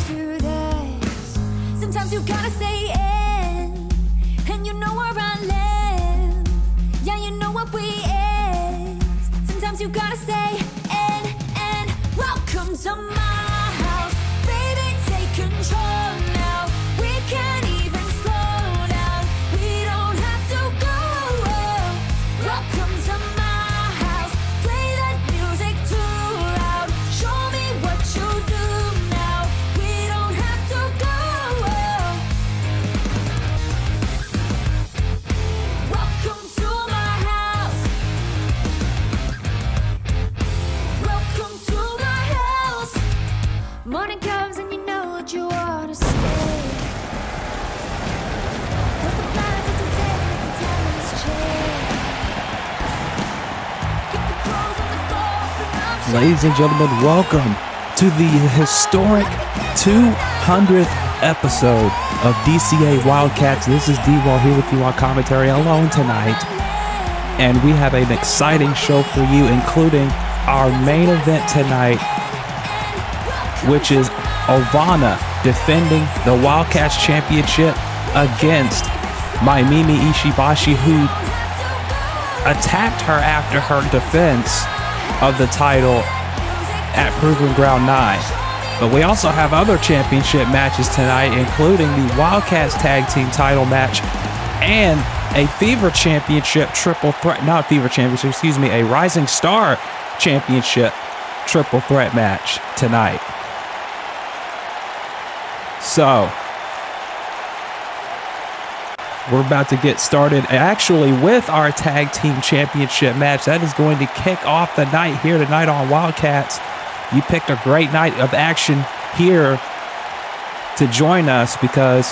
through this. Sometimes you gotta stay in, and you know where I live. Yeah, you know what we is. Sometimes you gotta stay in, and welcome to my house. Baby, take control now. We can't even slow down. We don't have to go. Welcome to my house. Play that music too loud. Show me what you do now. We don't have to go. Welcome to my house. Welcome to my house. Morning comes and you know what you wanna say. What's the plan to today? The time has changed. Keep the clothes on the floor, but I'm Ladies and gentlemen, welcome to the historic 200th episode of DCA Wildcats. This is D-Wall here with you on commentary alone tonight. And we have an exciting show for you, including our main event tonight, which is Ovanna defending the Wildcats Championship against Maimimi Ishibashi, who attacked her after her defense of the title at Proving Ground 9. But we also have other championship matches tonight, including the Wildcats Tag Team title match and a Fever Championship triple threat, not Fever Championship, excuse me, a Rising Star Championship triple threat match tonight. So, we're about to get started actually with our tag team championship match. That is going to kick off the night here tonight on Wildcats. You picked a great night of action here to join us because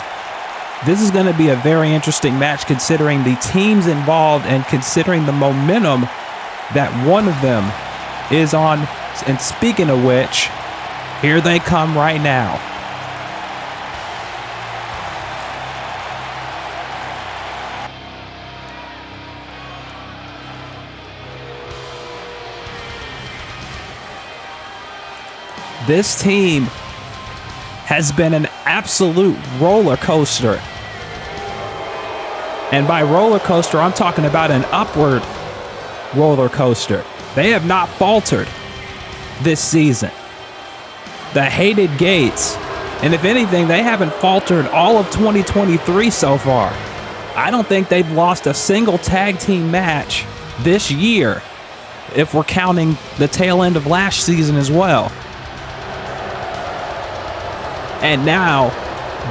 this is going to be a very interesting match considering the teams involved and considering the momentum that one of them is on. And speaking of which, here they come right now. This team has been an absolute roller coaster. And by roller coaster, I'm talking about an upward roller coaster. They have not faltered this season. The hated gates. And if anything, they haven't faltered all of 2023 so far. I don't think they've lost a single tag team match this year, if we're counting the tail end of last season as well. And now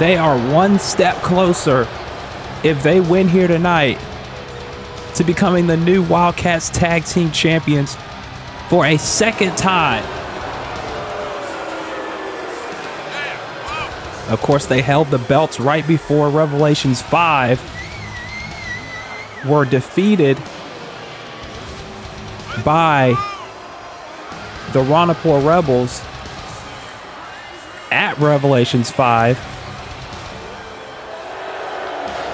they are one step closer, if they win here tonight, to becoming the new Wildcats Tag Team Champions for a second time. Of course, they held the belts right before Revelations 5 were defeated by the Ranapur Rebels at Revelations 5,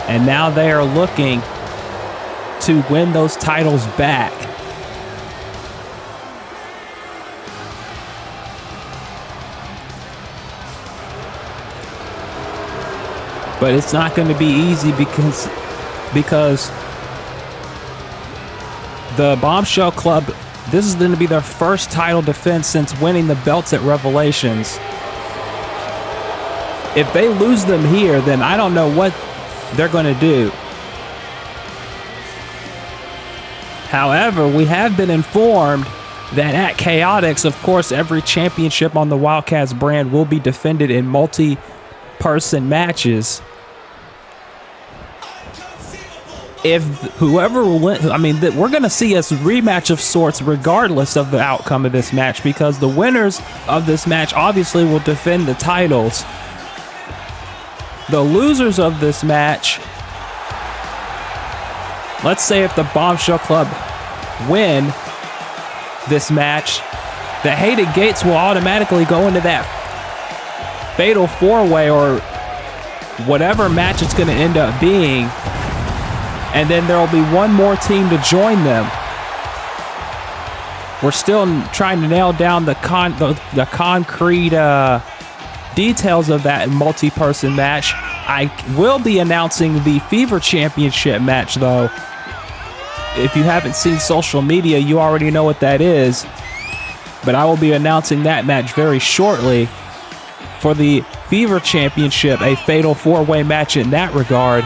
and now they are looking to win those titles back. But it's not going to be easy because the Bombshell Club, this is going to be their first title defense since winning the belts at Revelations. If they lose them here, then I don't know what they're going to do. However, we have been informed that at Chaotix, of course, every championship on the Wildcats brand will be defended in multi-person matches. If whoever wins, I mean, we're going to see a rematch of sorts regardless of the outcome of this match, because the winners of this match obviously will defend the titles. The losers of this match, let's say if the Bombshell Club win this match, the Hated Gates will automatically go into that fatal four-way or whatever match it's going to end up being, and then there will be one more team to join them. We're still trying to nail down the concrete details of that multi-person match. I will be announcing the Fever Championship match, though. If you haven't seen social media, you already know what that is. But I will be announcing that match very shortly. For the Fever Championship, a fatal 4-way match in that regard.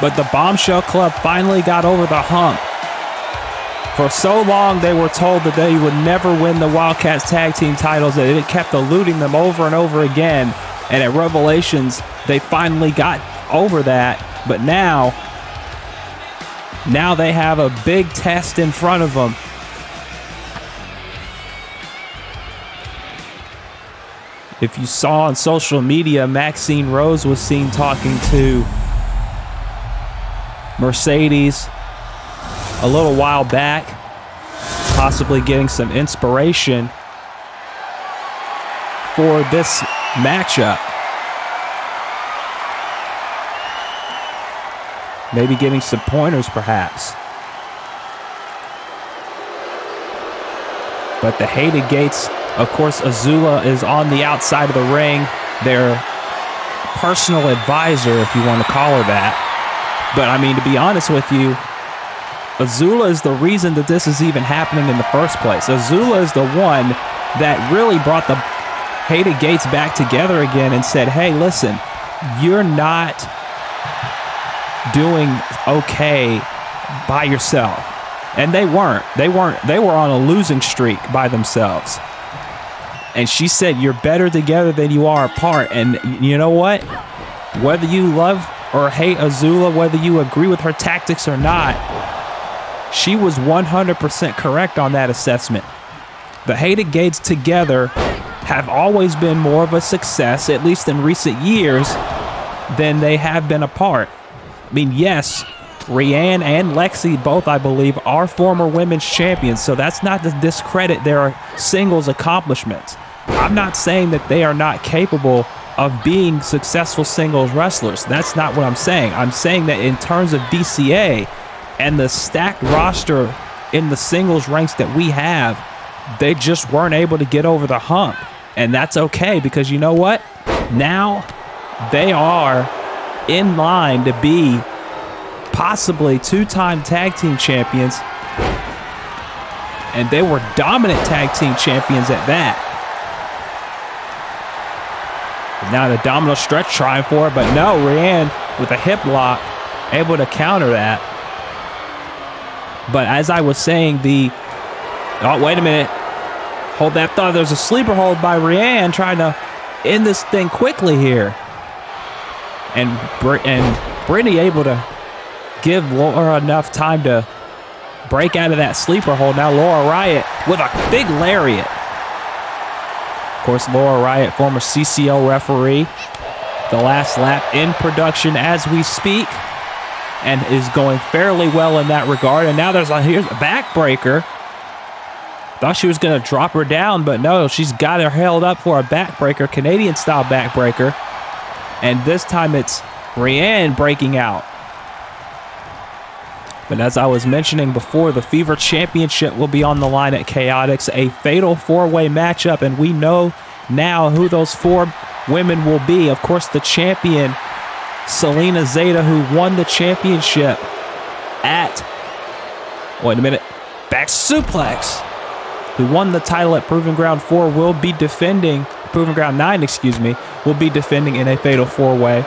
But the Bombshell Club finally got over the hump. For so long, they were told that they would never win the Wildcats tag team titles, that it kept eluding them over and over again. And at Revelations, they finally got over that. But now they have a big test in front of them. If you saw on social media, Maxine Rose was seen talking to Mercedes a little while back, possibly getting some inspiration for this matchup. Maybe getting some pointers, perhaps. But the Hated Gates, of course, Azula is on the outside of the ring. Their personal advisor, if you want to call her that. But, I mean, to be honest with you, Azula is the reason that this is even happening in the first place. Azula is the one that really brought the Hated Gates back together again and said, hey, listen, you're not doing okay by yourself. And they weren't. They were on a losing streak by themselves. And she said, you're better together than you are apart. And you know what? Whether you love or hate Azula, whether you agree with her tactics or not, she was 100% correct on that assessment. The Hated Gates together have always been more of a success, at least in recent years, than they have been apart. I mean, yes, Rianne and Lexi both, I believe, are former women's champions, so that's not to discredit their singles accomplishments. I'm not saying that they are not capable of being successful singles wrestlers. That's not what I'm saying. I'm saying that in terms of DCA and the stacked roster in the singles ranks that we have, they just weren't able to get over the hump. And that's okay, because you know what? Now they are in line to be possibly 2-time tag team champions. And they were dominant tag team champions at that. Now the Domino Stretch trying for it, but no, Rianne with a hip lock able to counter that. But as I was saying, oh, wait a minute. Hold that thought. There's a sleeper hold by Rianne trying to end this thing quickly here. And Brittany able to give Laura enough time to break out of that sleeper hold. Now Laura Riot with a big lariat. Of course, Laura Riot, former CCO referee. The last lap in production as we speak, and is going fairly well in that regard. And now here's a backbreaker. Thought she was going to drop her down, but no, she's got her held up for a backbreaker, Canadian-style backbreaker. And this time it's Rianne breaking out. But as I was mentioning before, the Fever Championship will be on the line at Chaotix, a fatal 4-way matchup, and we know now who those 4 women will be. Of course, the champion, Selena Zeta, who won the championship at, wait a minute, back suplex, who won the title at Proving Ground 4, will be defending, Proving Ground 9, excuse me, will be defending in a fatal 4-way.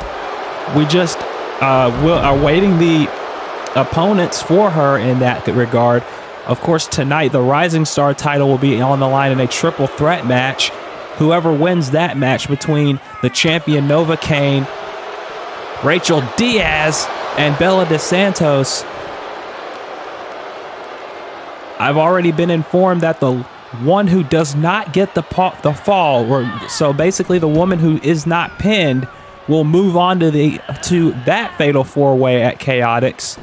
We just are waiting the opponents for her in that regard. Of course, tonight the Rising Star title will be on the line in a triple threat match. Whoever wins that match between the champion Nova Cain, Rachel Diaz, and Bella De Santos. I've already been informed that the one who does not get the fall, or so basically the woman who is not pinned, will move on to that fatal 4-way at Chaotix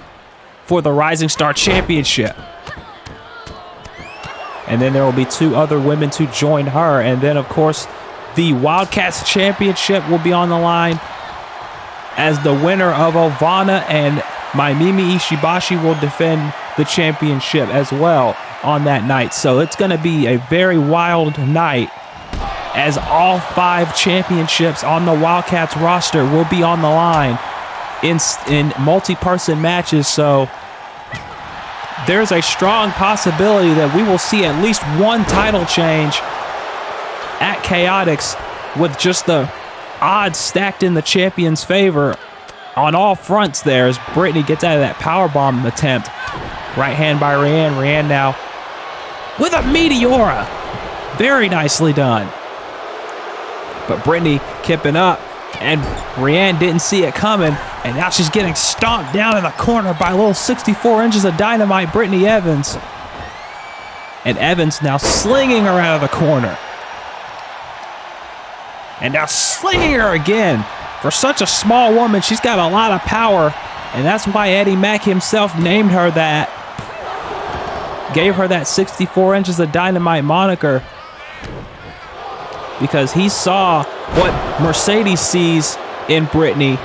for the Rising Star Championship. And then there will be 2 other women to join her. And then, of course, the Wildcats Championship will be on the line, as the winner of Ovanna and Maimimi Ishibashi will defend the championship as well. on that night. So it's going to be a very wild night, as all 5 championships on the Wildcats roster will be on the line in multi-person matches. So there's a strong possibility that we will see at least one title change at Chaotix, with just the odds stacked in the champion's favor on all fronts there, as Brittany gets out of that powerbomb attempt. Right hand by Rianne. Rianne now with a Meteora. Very nicely done. But Brittany kipping up, and Rianne didn't see it coming, and now she's getting stomped down in the corner by a little 64 inches of dynamite, Brittany Evans. And Evans now slinging her out of the corner. And now slinging her again. For such a small woman, she's got a lot of power, and that's why Eddie Mack himself named her that. Gave her that 64 inches of dynamite moniker, because he saw what Mercedes sees in Brittany,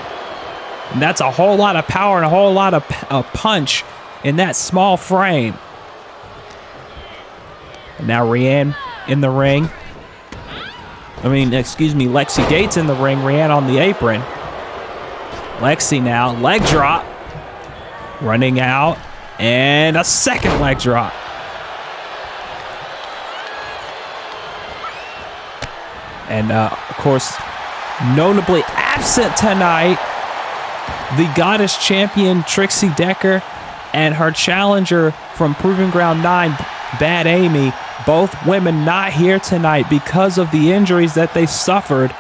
and that's a whole lot of power and a whole lot of punch in that small frame. And now Rianne in the ring. Lexi Gates in the ring, Rianne on the apron. Lexi now, leg drop. Running out, and a second leg drop. And, of course, notably absent tonight, the Goddess Champion Trixie Decker and her challenger from Proving Ground 9, Bad Amy. Both women not here tonight because of the injuries that they suffered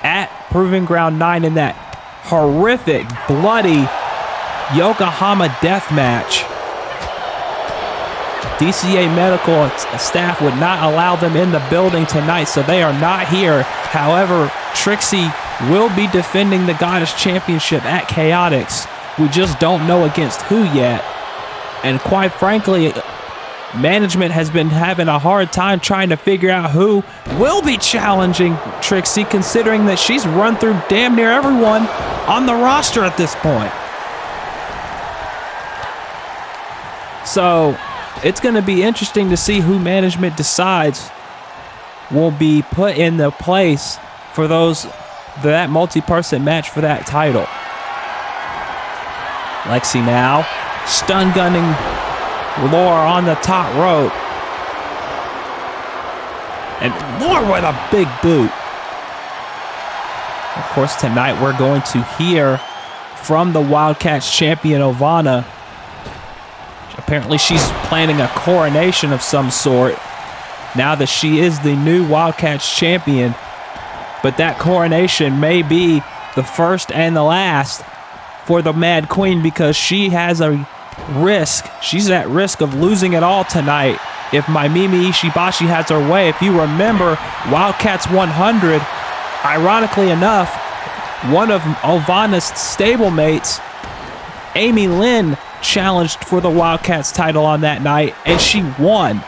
at Proving Ground 9 in that horrific, bloody Yokohama death match. DCA medical staff would not allow them in the building tonight, so they are not here. However, Trixie will be defending the Goddess Championship at Chaotix. We just don't know against who yet. And quite frankly, management has been having a hard time trying to figure out who will be challenging Trixie, considering that she's run through damn near everyone on the roster at this point. So it's going to be interesting to see who management decides will be put in the place for that multi-person match for that title. Lexi now stun gunning Laura on the top rope. And Laura with a big boot. Of course, tonight we're going to hear from the Wildcats champion Ovanna. Apparently she's planning a coronation of some sort now that she is the new Wildcats champion. But that coronation may be the first and the last for the Mad Queen, because she has a risk. She's at risk of losing it all tonight if Maimimi Ishibashi has her way. If you remember Wildcats 100, ironically enough, one of Ovanna's stablemates, Amy Lynn, challenged for the Wildcats title on that night, and she won.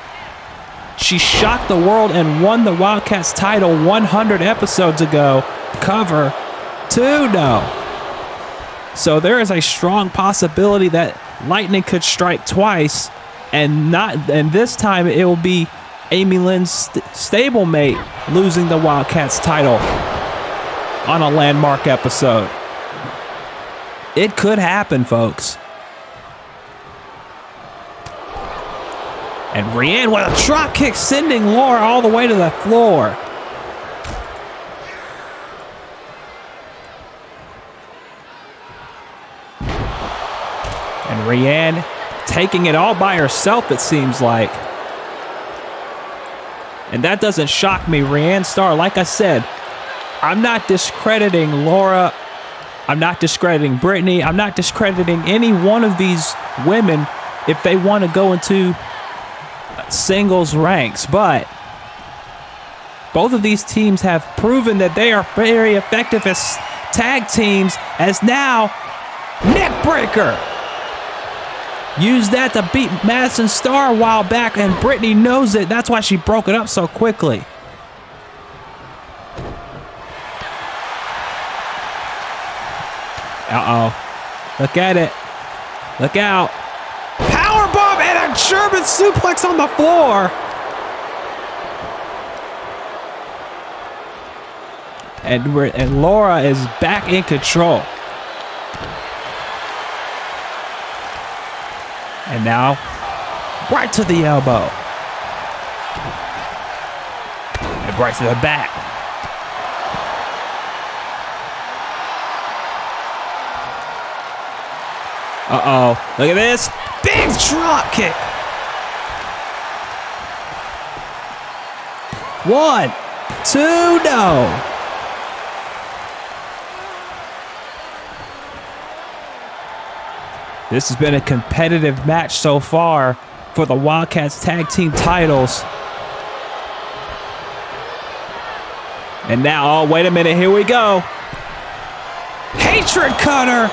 She shocked the world and won the Wildcats title 100 episodes ago. Cover 2-0. So there is a strong possibility that lightning could strike twice, and this time it will be Amy Lynn's stablemate losing the Wildcats title on a landmark episode. It could happen, folks. And Rianne with a drop kick, sending Laura all the way to the floor. And Rianne taking it all by herself, it seems like. And that doesn't shock me. Rianne Starr, like I said, I'm not discrediting Laura. I'm not discrediting Brittany. I'm not discrediting any one of these women if they want to go into singles ranks, but both of these teams have proven that they are very effective as tag teams, as now Neckbreaker used that to beat Madison Starr a while back, and Brittany knows it. That's why she broke it up so quickly. Uh-oh. Look at it. Look out. Powerbomb and a German suplex on the floor. And Laura is back in control. And now, right to the elbow. And right to the back. Uh-oh. Look at this. Big drop kick. 1, 2, no. This has been a competitive match so far for the Wildcats tag team titles. And now, oh, wait a minute, here we go. Hatred cutter.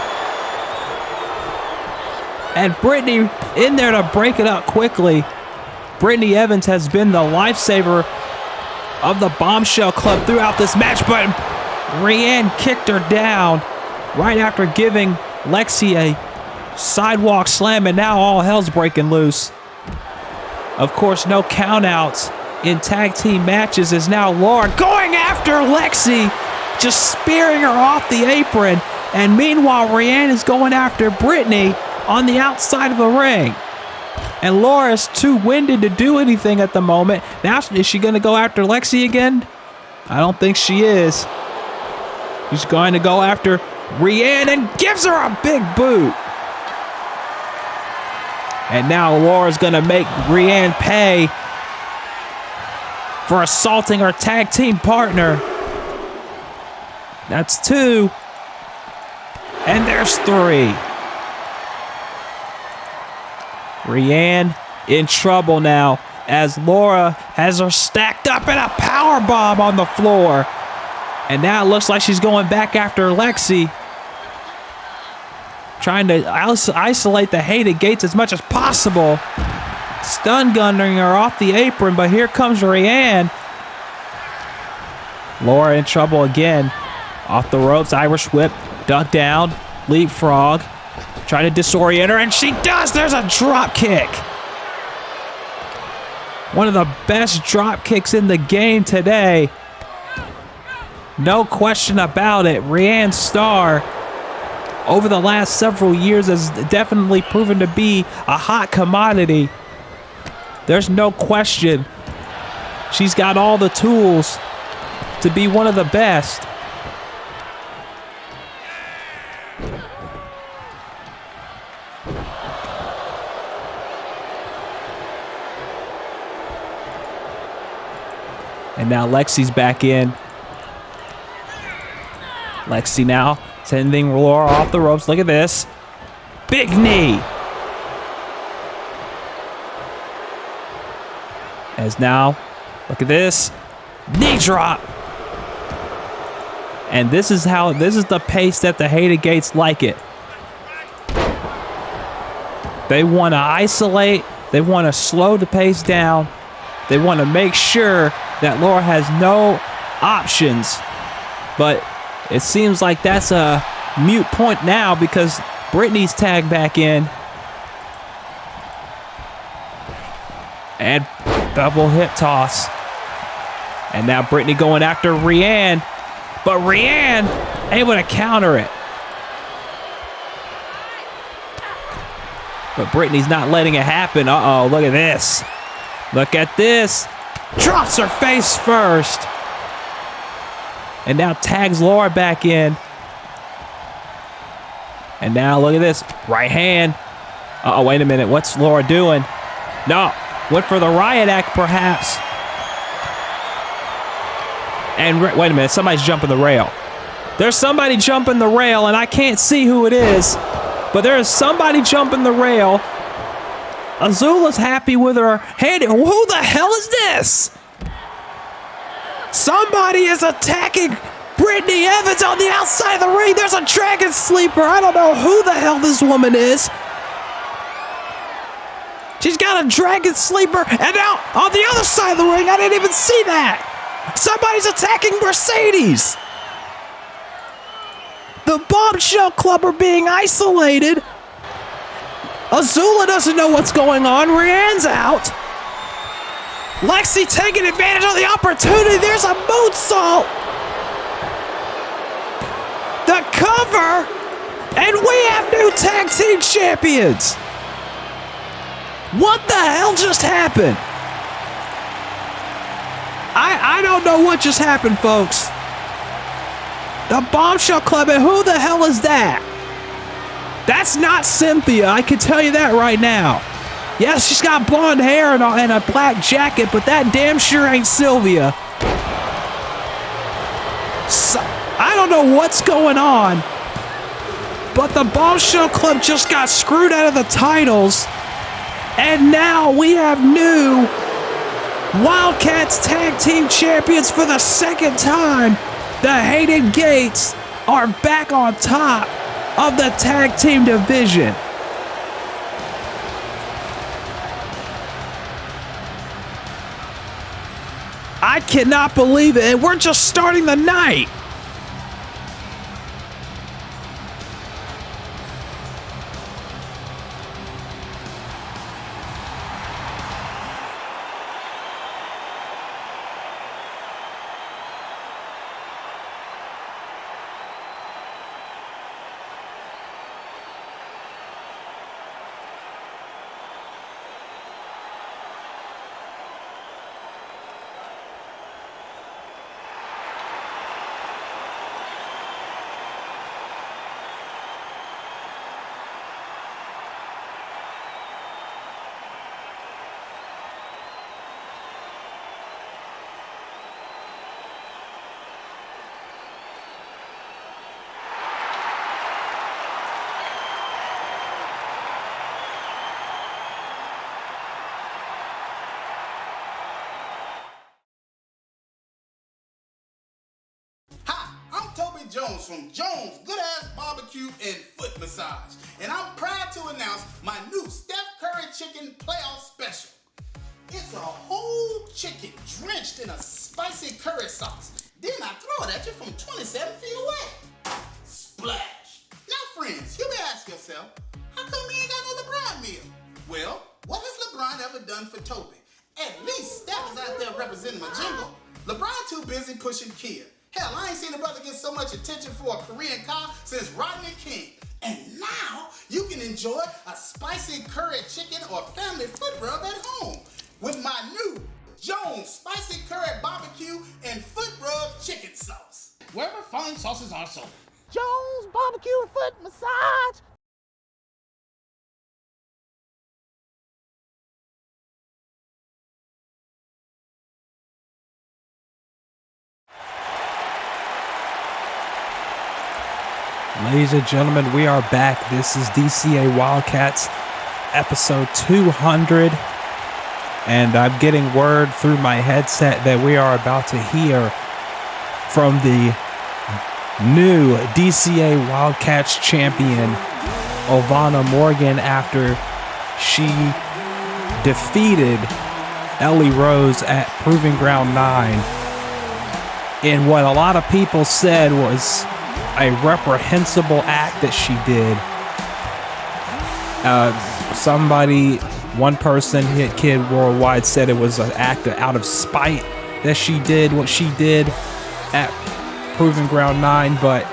And Brittany in there to break it up quickly. Brittany Evans has been the lifesaver of the Bombshell Club throughout this match, but Rianne kicked her down right after giving Lexi a sidewalk slam, and now all hell's breaking loose. Of course, no countouts in tag team matches is now Laura going after Lexi, just spearing her off the apron. And meanwhile, Rianne is going after Brittany on the outside of the ring. And Laura's too winded to do anything at the moment. Now, is she going to go after Lexi again? I don't think she is. She's going to go after Rianne and gives her a big boot. And now Laura's going to make Rianne pay for assaulting her tag team partner. That's 2. And there's 3. Rianne in trouble now as Laura has her stacked up in a powerbomb on the floor. And now it looks like she's going back after Lexi, trying to isolate the Hated Gates as much as possible. Stun gunning her off the apron, but here comes Rianne. Laura in trouble again. Off the ropes, Irish whip, duck down, leapfrog. Trying to disorient her, and she does! There's a drop kick. One of the best drop kicks in the game today. No question about it. Rianne Starr, over the last several years, has definitely proven to be a hot commodity. There's no question. She's got all the tools to be one of the best. And now Lexi's back in. Lexi now sending Laura off the ropes. Look at this. Big knee. As now, look at this. Knee drop. And this is the pace that the Hated Gates like it. They want to isolate. They want to slow the pace down. They want to make sure that Laura has no options. But it seems like that's a mute point now because Brittany's tagged back in. And double hip toss. And now Brittany going after Rianne. But Rianne able to counter it. But Brittany's not letting it happen. Uh-oh, look at this. Look at this. Drops her face first. And now tags Laura back in. And now look at this. Right hand. Uh-oh, wait a minute. What's Laura doing? No. Went for the riot act, perhaps. And wait a minute. Somebody's jumping the rail. There's somebody jumping the rail, and I can't see who it is. But there is somebody jumping the rail. Azula's happy with her hand. Who the hell is this? Somebody is attacking Brittany Evans on the outside of the ring. There's a dragon sleeper. I don't know who the hell this woman is. She's got a dragon sleeper. And now on the other side of the ring, I didn't even see that. Somebody's attacking Mercedes. The Bombshell Club are being isolated. Azula doesn't know what's going on. Rianne's out. Lexi taking advantage of the opportunity. There's a moonsault. The cover. And we have new tag team champions. What the hell just happened? I don't know what just happened, folks. The Bombshell Club, and who the hell is that? That's not Cynthia, I can tell you that right now. Yes, she's got blonde hair and a black jacket, but that damn sure ain't Sylvia. So, I don't know what's going on, but the Bombshell Club just got screwed out of the titles, and now we have new Wildcats Tag Team Champions for the second time. The Hated Gates are back on top of the tag team division. I cannot believe it, and we're just starting the night. Jones from Jones Good Ass Barbecue and Foot Massage, and I'm proud to announce my new Steph Curry Chicken Playoff Special. It's a whole chicken drenched in a spicy curry sauce. Then I throw it at you from 27 feet away. Splash! Now friends, you may ask yourself, how come we ain't got no LeBron meal? Well, what has LeBron ever done for Toby? At least Steph is out there representing my jingle. LeBron too busy pushing Kia. Hell, I ain't seen a brother get so much attention for a Korean car since Rodney King. And now you can enjoy a spicy curry chicken or family foot rub at home with my new Jones Spicy Curry Barbecue and Foot Rub Chicken Sauce. Wherever fine sauces are sold. Jones Barbecue and Foot Massage. Ladies and gentlemen, we are back. This is DCA Wildcats episode 200. And I'm getting word through my headset that we are about to hear from the new DCA Wildcats champion, Ovanna Morgan, after she defeated Ellie Rose at Proving Ground 9 in what a lot of people said was a reprehensible act that she did. One person, Hit Kid Worldwide, said it was an act out of spite that she did what she did at Proving Ground 9, but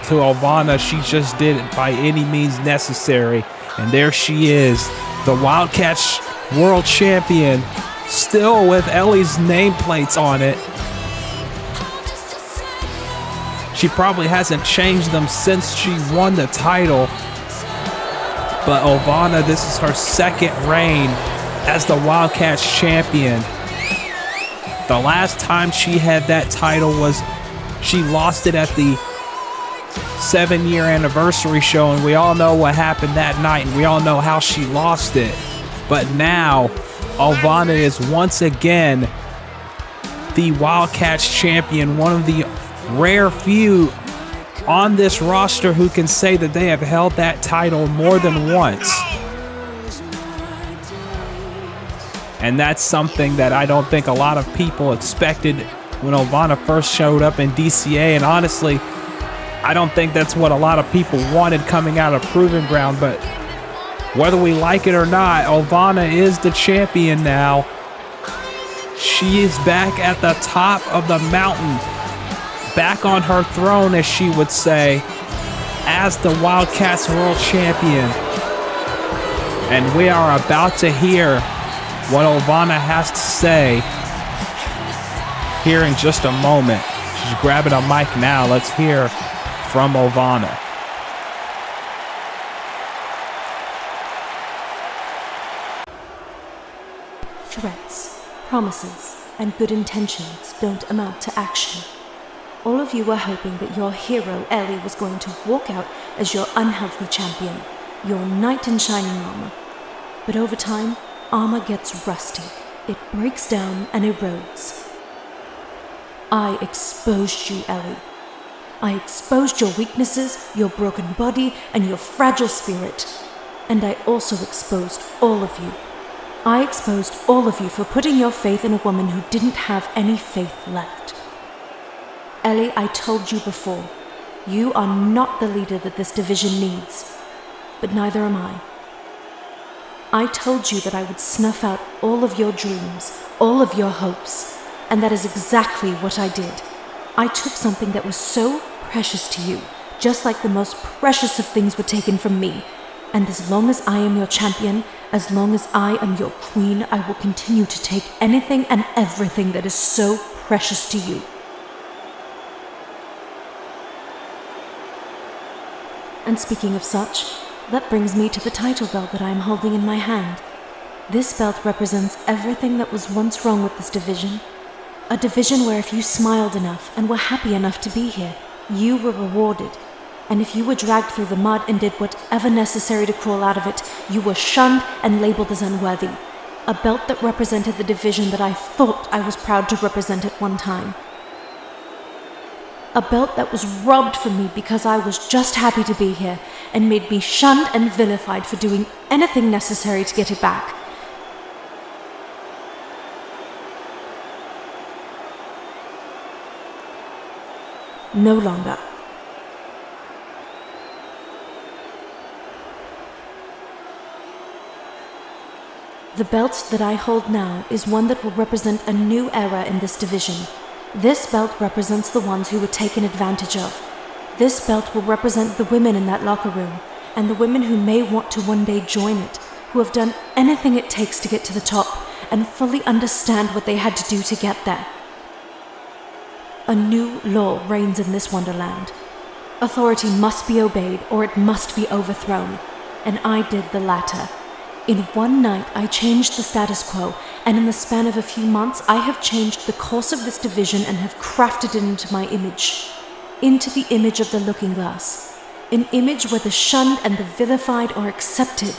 to Ovanna, she just did it by any means necessary. And there she is, the Wildcats World Champion, still with Ellie's nameplates on it. She probably hasn't changed them since she won the title. But Ovanna, this is her second reign as the Wildcats champion. The last time she had that title was she lost it at the 7-year anniversary show, and we all know what happened that night, and we all know how she lost it. But now, Ovanna is once again the Wildcats champion, one of the rare few on this roster who can say that they have held that title more than once. And that's something that I don't think a lot of people expected when Ovanna first showed up in DCA, and honestly, I don't think that's what a lot of people wanted coming out of Proving Ground. But Whether we like it or not, Ovanna is the champion now. She is back at the top of the mountain, back on her throne, as she would say, as the Wildcats World Champion. And we are about to hear what Ovanna has to say here in just a moment. She's grabbing a mic now. Let's hear from Ovanna. Threats, promises, and good intentions don't amount to action. All of you were hoping that your hero, Ellie, was going to walk out as your unhealthy champion, your knight in shining armor. But over time, armor gets rusty. It breaks down and erodes. I exposed you, Ellie. I exposed your weaknesses, your broken body, and your fragile spirit. And I also exposed all of you. I exposed all of you for putting your faith in a woman who didn't have any faith left. Ellie, I told you before, you are not the leader that this division needs, but neither am I. I told you that I would snuff out all of your dreams, all of your hopes, and that is exactly what I did. I took something that was so precious to you, just like the most precious of things were taken from me. And as long as I am your champion, as long as I am your queen, I will continue to take anything and everything that is so precious to you. And speaking of such, that brings me to the title belt that I am holding in my hand. This belt represents everything that was once wrong with this division. A division where if you smiled enough and were happy enough to be here, you were rewarded. And if you were dragged through the mud and did whatever necessary to crawl out of it, you were shunned and labeled as unworthy. A belt that represented the division that I thought I was proud to represent at one time. A belt that was robbed from me because I was just happy to be here and made me shunned and vilified for doing anything necessary to get it back. No longer. The belt that I hold now is one that will represent a new era in this division. This belt represents the ones who were taken advantage of. This belt will represent the women in that locker room, and the women who may want to one day join it, who have done anything it takes to get to the top, and fully understand what they had to do to get there. A new law reigns in this wonderland. Authority must be obeyed, or it must be overthrown, and I did the latter. In one night, I changed the status quo, and in the span of a few months, I have changed the course of this division and have crafted it into my image. Into the image of the looking glass. An image where the shunned and the vilified are accepted.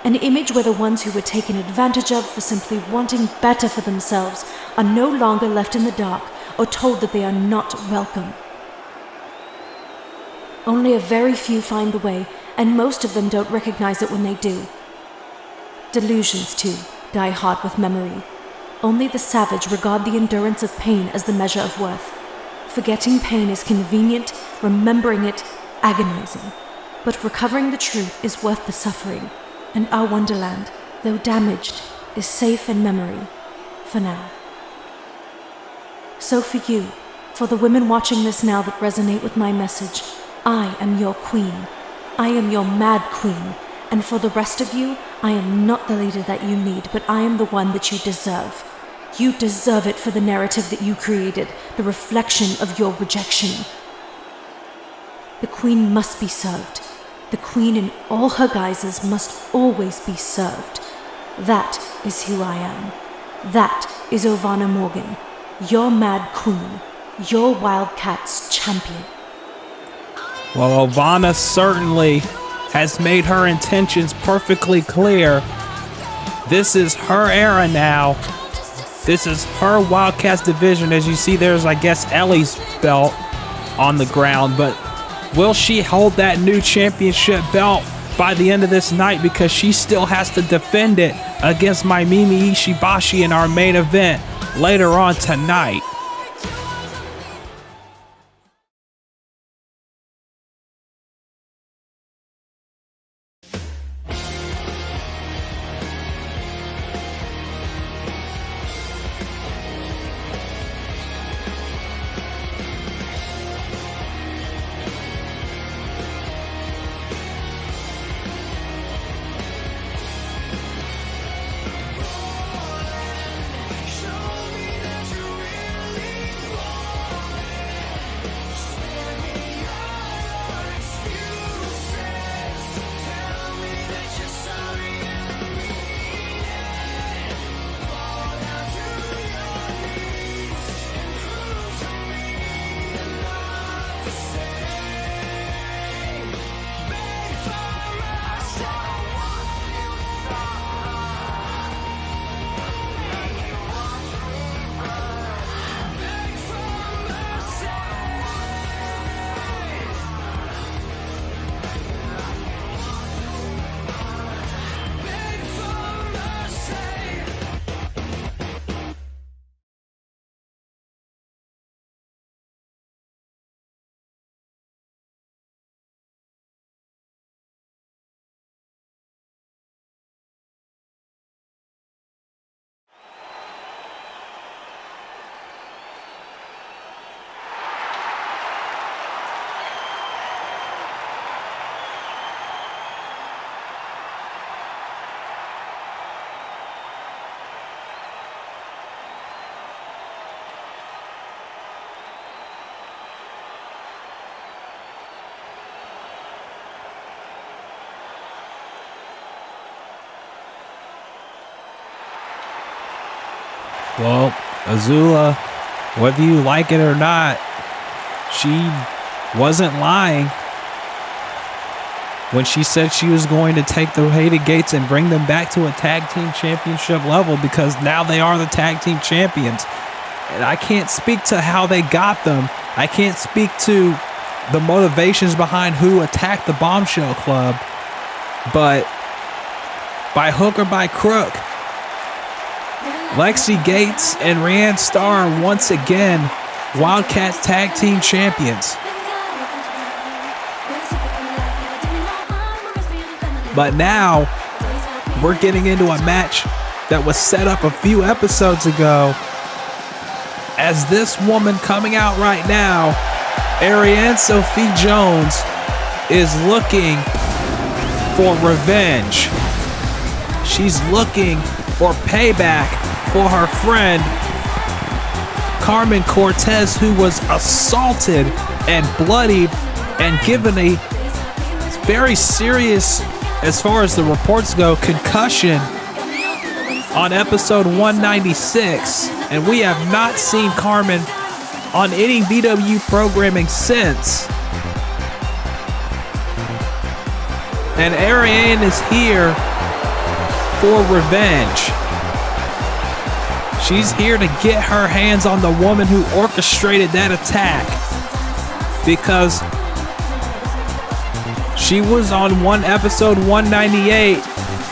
An image where the ones who were taken advantage of for simply wanting better for themselves are no longer left in the dark or told that they are not welcome. Only a very few find the way, and most of them don't recognize it when they do. Delusions, too, die hard with memory. Only the savage regard the endurance of pain as the measure of worth. Forgetting pain is convenient, remembering it, agonizing. But recovering the truth is worth the suffering, and our wonderland, though damaged, is safe in memory, for now. So for you, for the women watching this now that resonate with my message, I am your queen. I am your mad queen. And for the rest of you, I am not the leader that you need, but I am the one that you deserve. You deserve it for the narrative that you created, the reflection of your rejection. The queen must be served. The queen in all her guises must always be served. That is who I am. That is Ovanna Morgan, your mad queen, your Wildcats champion. Well, Ovanna certainly has made her intentions perfectly clear. This is her era now. This is her Wildcats division. As you see, there's, I guess, Ellie's belt on the ground, but will she hold that new championship belt by the end of this night? Because she still has to defend it against Maimimi Ishibashi in our main event later on tonight. Well, Azula, whether you like it or not, she wasn't lying when she said she was going to take the Hated Gates and bring them back to a tag team championship level, because now they are the tag team champions. And I can't speak to how they got them. I can't speak to the motivations behind who attacked the Bombshell Club, but by hook or by crook, Lexi Gates and Rhiannon Starr are once again Wildcats Tag Team Champions. But now we're getting into a match that was set up a few episodes ago, as this woman coming out right now, Ariana Sophie Jones, is looking for revenge. She's looking for payback for her friend Carmen Cortez, who was assaulted and bloodied and given a very serious, as far as the reports go, concussion on episode 196, and we have not seen Carmen on any VW programming since. And Ariane is here for revenge. She's here to get her hands on the woman who orchestrated that attack, because she was on episode 198.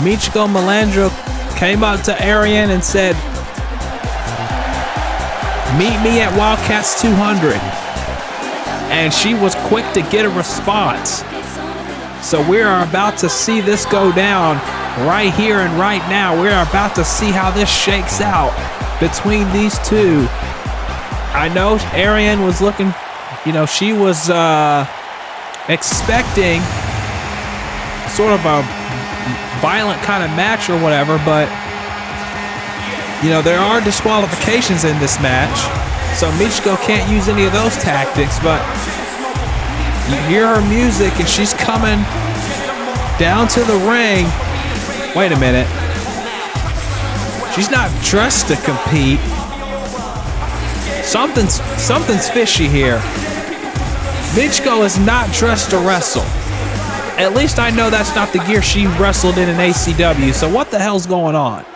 Michiko Melandro came up to Ariane and said, "Meet me at Wildcats 200." And she was quick to get a response. So we are about to see this go down right here and right now. We're about to see how this shakes out between these two. I know Ariane was looking, she was expecting sort of a violent kind of match or whatever, but there are disqualifications in this match, so Michiko can't use any of those tactics. But you hear her music and she's coming down to the ring. Wait a minute, she's not dressed to compete. Something's fishy here. Michiko is not dressed to wrestle. At least I know that's not the gear she wrestled in ACW, so what the hell's going on?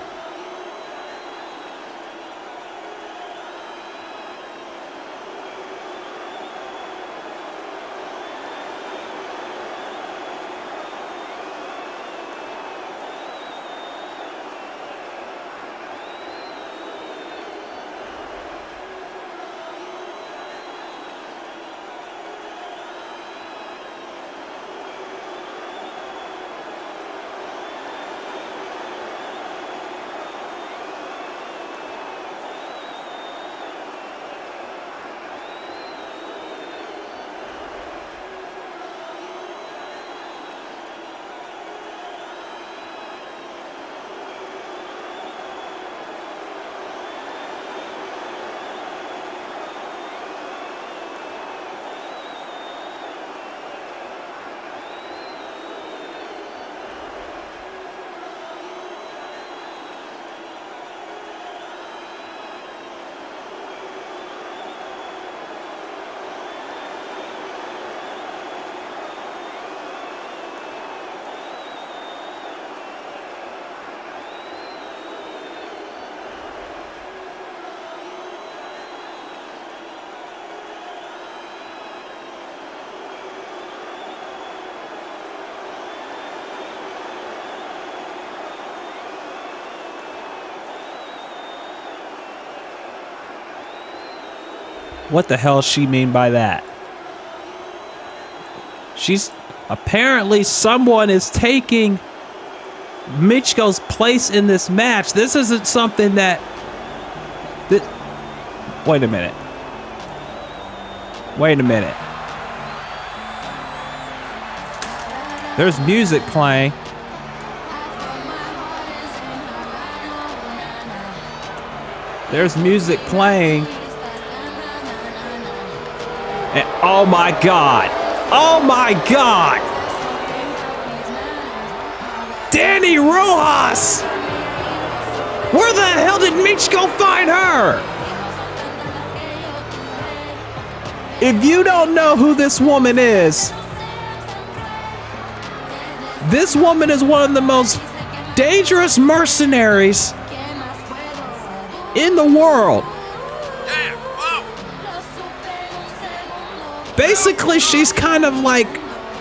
What the hell does she mean by that? She's apparently, someone is taking Michiko's place in this match. This isn't something that wait a minute. There's music playing. And oh my God. Danny Rojas! Where the hell did Michiko find her? If you don't know who this woman is one of the most dangerous mercenaries in the world. Basically, she's kind of like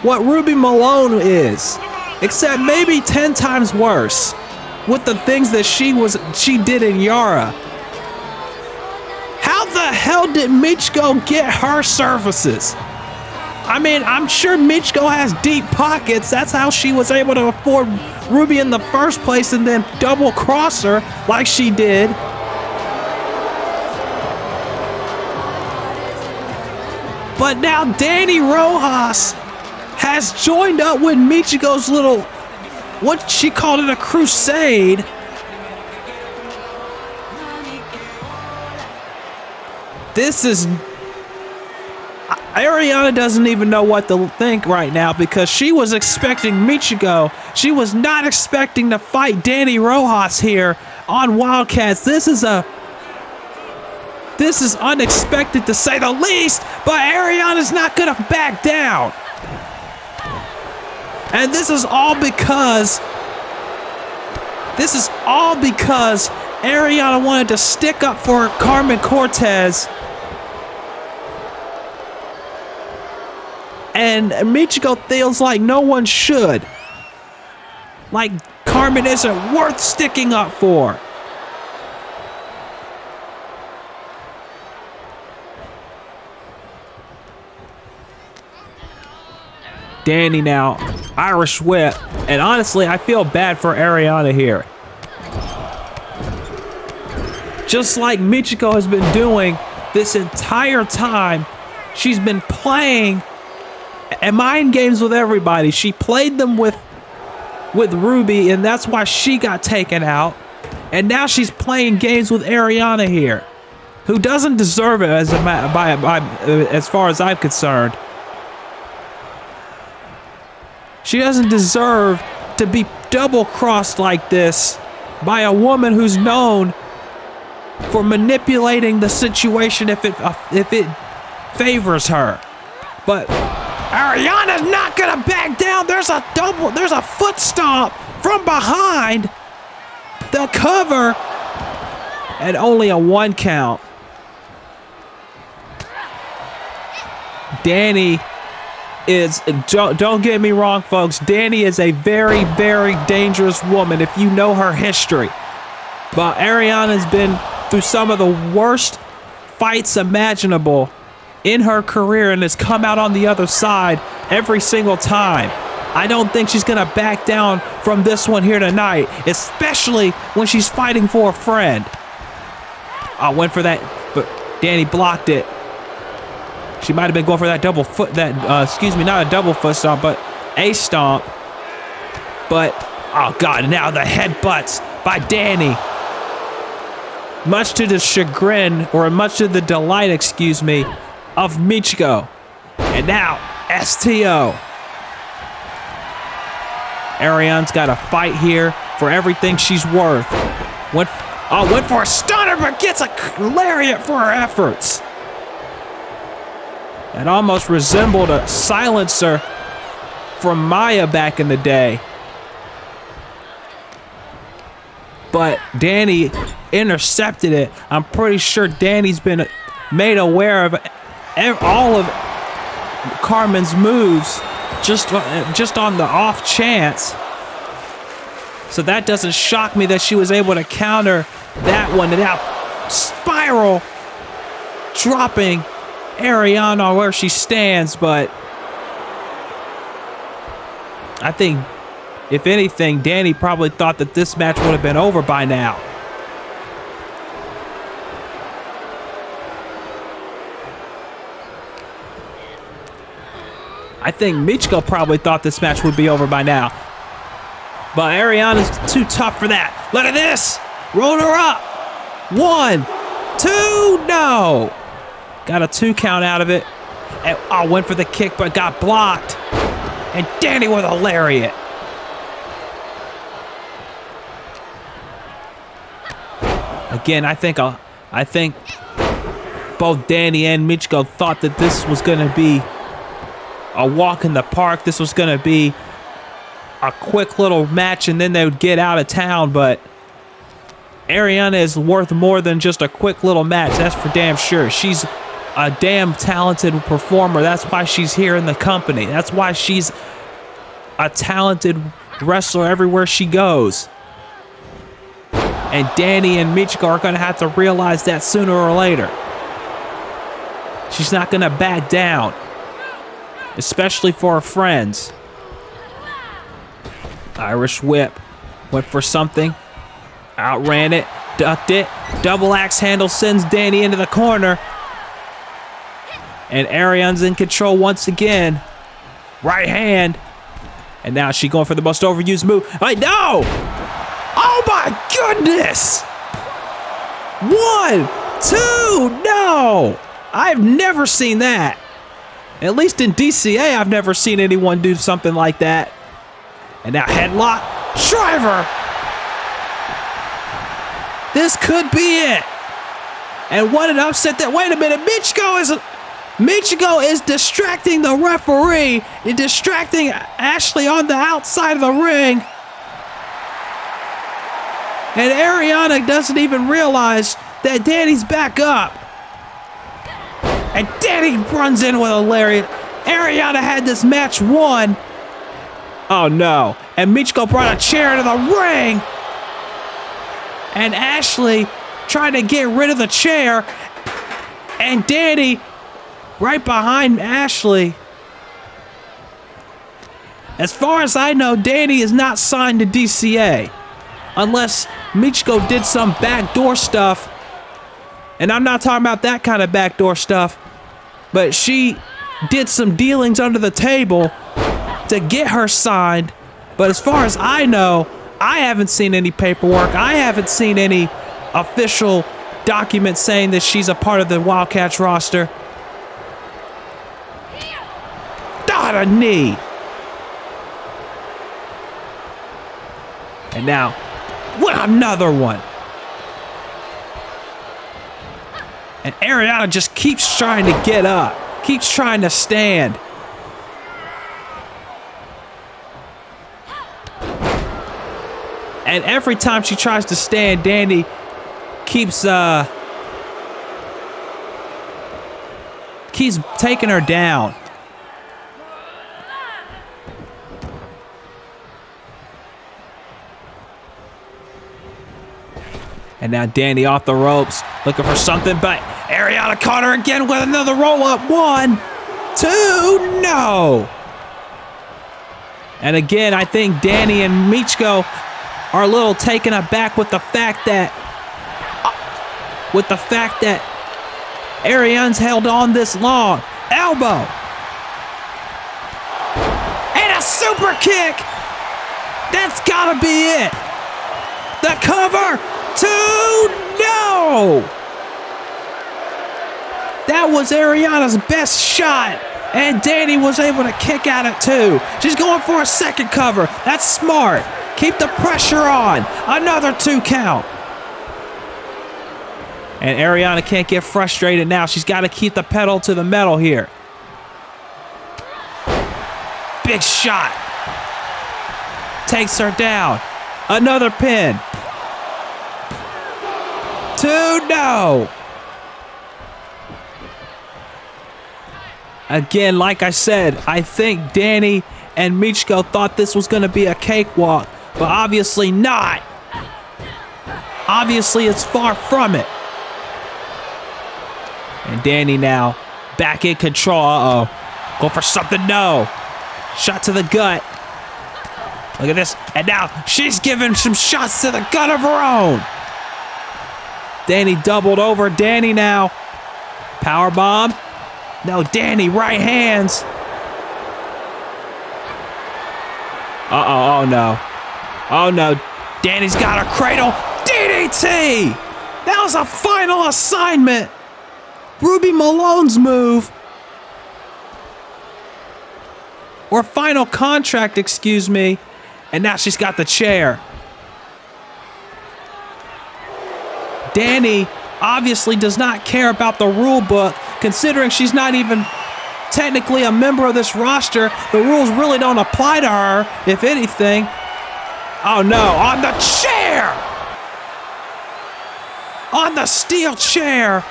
what Ruby Malone is, except maybe 10 times worse with the things that she did in Yara. How the hell did Michiko get her services? I mean, I'm sure Michiko has deep pockets. That's how she was able to afford Ruby in the first place and then double cross her like she did. But now Danny Rojas has joined up with Michiko's little, what she called it, a crusade. Ariana doesn't even know what to think right now because she was expecting Michiko. She was not expecting to fight Danny Rojas here on Wildcats. This is unexpected to say the least, but Ariana's not gonna back down. And this is all because Ariana wanted to stick up for Carmen Cortez. And Michiko feels like no one should. Like Carmen isn't worth sticking up for. Danny now, Irish whip. And honestly, I feel bad for Ariana here. Just like Michiko has been doing this entire time, she's been playing mind games with everybody. She played them with Ruby, and that's why she got taken out. And now she's playing games with Ariana here, who doesn't deserve it as far as I'm concerned. She doesn't deserve to be double-crossed like this by a woman who's known for manipulating the situation if it favors her. But Ariana's not gonna back down. There's a foot stomp from behind the cover, and only a 1 count. Danny is, don't get me wrong, folks, Danny is a very, very dangerous woman if you know her history. But Ariana's been through some of the worst fights imaginable in her career and has come out on the other side every single time. I don't think she's gonna back down from this one here tonight, especially when she's fighting for a friend. I went for that, but Danny blocked it. She might have been going for that double foot, not a double foot stomp, but a stomp. But, oh God, now the headbutts by Danny. Much to the chagrin, or much to the delight, excuse me, of Michiko. And now, STO. Ariana's got to fight here for everything she's worth. Went for a stunner, but gets a lariat for her efforts. That almost resembled a silencer from Maya back in the day. But Danny intercepted it. I'm pretty sure Danny's been made aware of all of Carmen's moves just on the off chance. So that doesn't shock me that she was able to counter that one. And now spiral dropping Ariana where she stands, but I think, if anything, Danny probably thought that this match would have been over by now. I think Michiko probably thought this match would be over by now. But Ariana's too tough for that. Look at this! Roll her up! 1, 2, no! Got a 2 count out of it. And went for the kick, but got blocked. And Danny with a lariat. Again, I think both Danny and Michiko thought that this was going to be a walk in the park. This was going to be a quick little match and then they would get out of town, but Ariana is worth more than just a quick little match. That's for damn sure. She's a damn talented performer. That's why she's here in the company. That's why she's a talented wrestler everywhere she goes. And Danny and Michiko are going to have to realize that sooner or later. She's not going to back down, especially for her friends. Irish whip. Went for something. Outran it. Ducked it. Double axe handle sends Danny into the corner. And Ariana's in control once again. Right hand. And now she's going for the most overused move. No! Oh my goodness! 1, 2, no! I've never seen that. At least in DCA, I've never seen anyone do something like that. And now headlock. Shriver! This could be it. And what an upset that. Wait a minute. Michiko is distracting the referee. And distracting Ashley on the outside of the ring. And Ariana doesn't even realize that Danny's back up. And Danny runs in with a lariat. Ariana had this match won. Oh no. And Michiko brought a chair into the ring. And Ashley trying to get rid of the chair. And Danny right behind Ashley. As far as I know, Danny is not signed to DCA. Unless Michiko did some backdoor stuff. And I'm not talking about that kind of backdoor stuff. But she did some dealings under the table to get her signed. But as far as I know, I haven't seen any paperwork. I haven't seen any official documents saying that she's a part of the Wildcats roster. Not a knee. And now, another one. And Ariana just keeps trying to get up. Keeps trying to stand. And every time she tries to stand, Danny keeps taking her down. And now Danny off the ropes, looking for something, but Ariana caught her again with another roll-up. 1, 2, no! And again, I think Danny and Michiko are a little taken aback with the fact that Ariana's held on this long. Elbow. And a super kick. That's gotta be it. The cover. 2, no. That was Ariana's best shot. And Danny was able to kick out at 2. She's going for a second cover. That's smart. Keep the pressure on. Another 2 count. And Ariana can't get frustrated now. She's got to keep the pedal to the metal here. Big shot. Takes her down. Another pin. 2, no. Again, like I said, I think Danny and Michiko thought this was going to be a cakewalk, but obviously not. Obviously, it's far from it. And Danny now back in control. Uh-oh. Go for something. No. Shot to the gut. Look at this. And now she's giving some shots to the gut of her own. Danny doubled over. Danny now. Power bomb. No, Danny, right hands. Uh-oh, oh no. Oh no, Danny's got her cradle. DDT! That was a final assignment. Ruby Malone's move. Or final contract, excuse me. And now she's got the chair. Danny obviously does not care about the rule book, considering she's not even technically a member of this roster. The rules really don't apply to her, if anything. Oh no, on the chair! On the steel chair!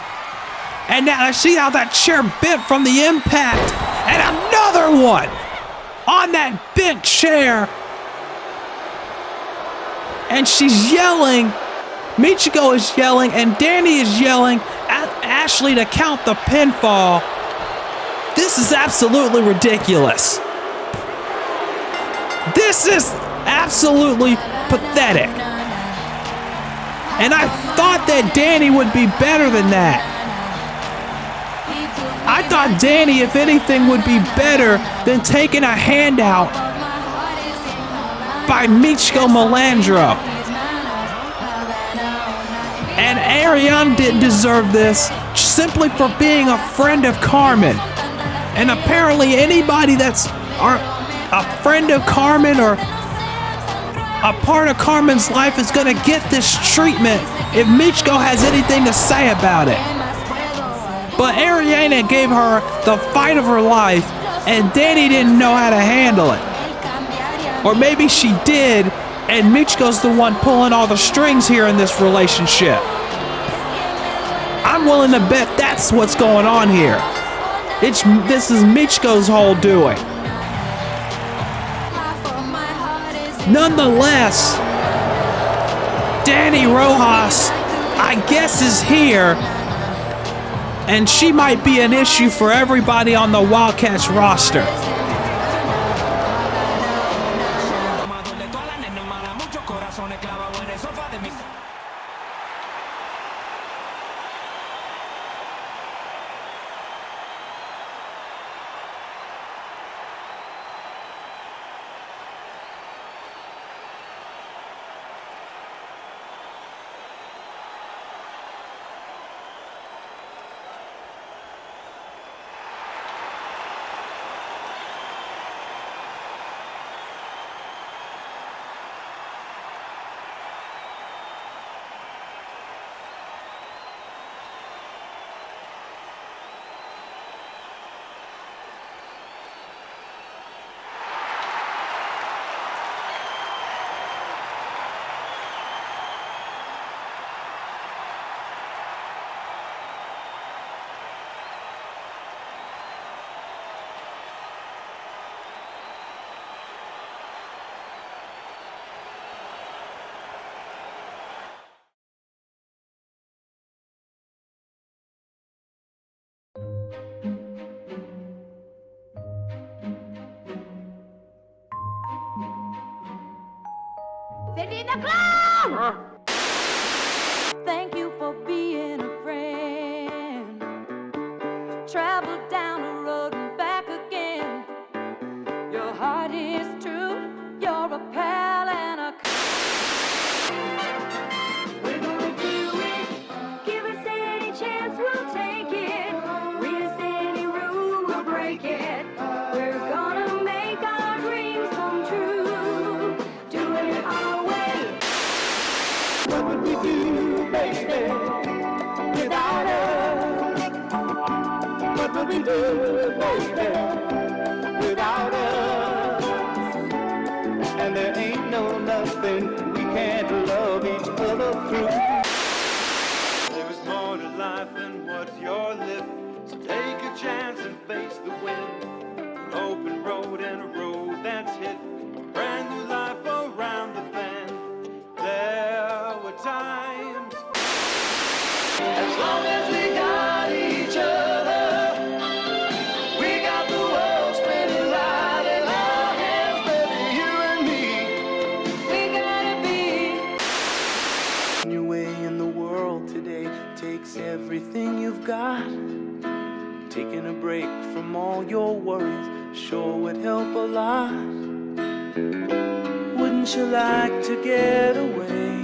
And now I see how that chair bent from the impact. And another one! On that bent chair! And she's yelling. Michiko is yelling, and Danny is yelling at Ashley to count the pinfall. This is absolutely ridiculous. This is absolutely pathetic. And I thought that Danny would be better than that. I thought Danny, if anything, would be better than taking a handout by Michiko Melandro. And Ariana didn't deserve this simply for being a friend of Carmen. And apparently anybody that's a friend of Carmen or a part of Carmen's life is going to get this treatment if Michiko has anything to say about it. But Ariana gave her the fight of her life, and Danny didn't know how to handle it. Or maybe she did, and Michiko's the one pulling all the strings here in this relationship. I'm willing to bet that's what's going on here. This is Michiko's whole doing. Nonetheless, Danny Rojas, I guess, is here, and she might be an issue for everybody on the Wildcats roster. Cindy the Clown! Thank you for being a friend. Travel down the road and back again. Your heart is true. You're a pal and a... We're gonna do it. Give us any chance, we'll take it. Read us any rule, we'll break it. We're gonna make our dreams come true. Doing it our way. What would we do, baby, without us? What would we do, baby, without us? And there ain't no nothing we can't love each other through. There is more to life than what you're living. So take a chance and face the wind. An open road and a road that's hit. A brand new life around the bend. There were times. As long as we got each other, we got the world spinning right in our hands, baby, you and me. We gotta be. Your way in the world today takes everything you've got. Taking a break from all your worries sure would help a lot. Wouldn't you like to get away?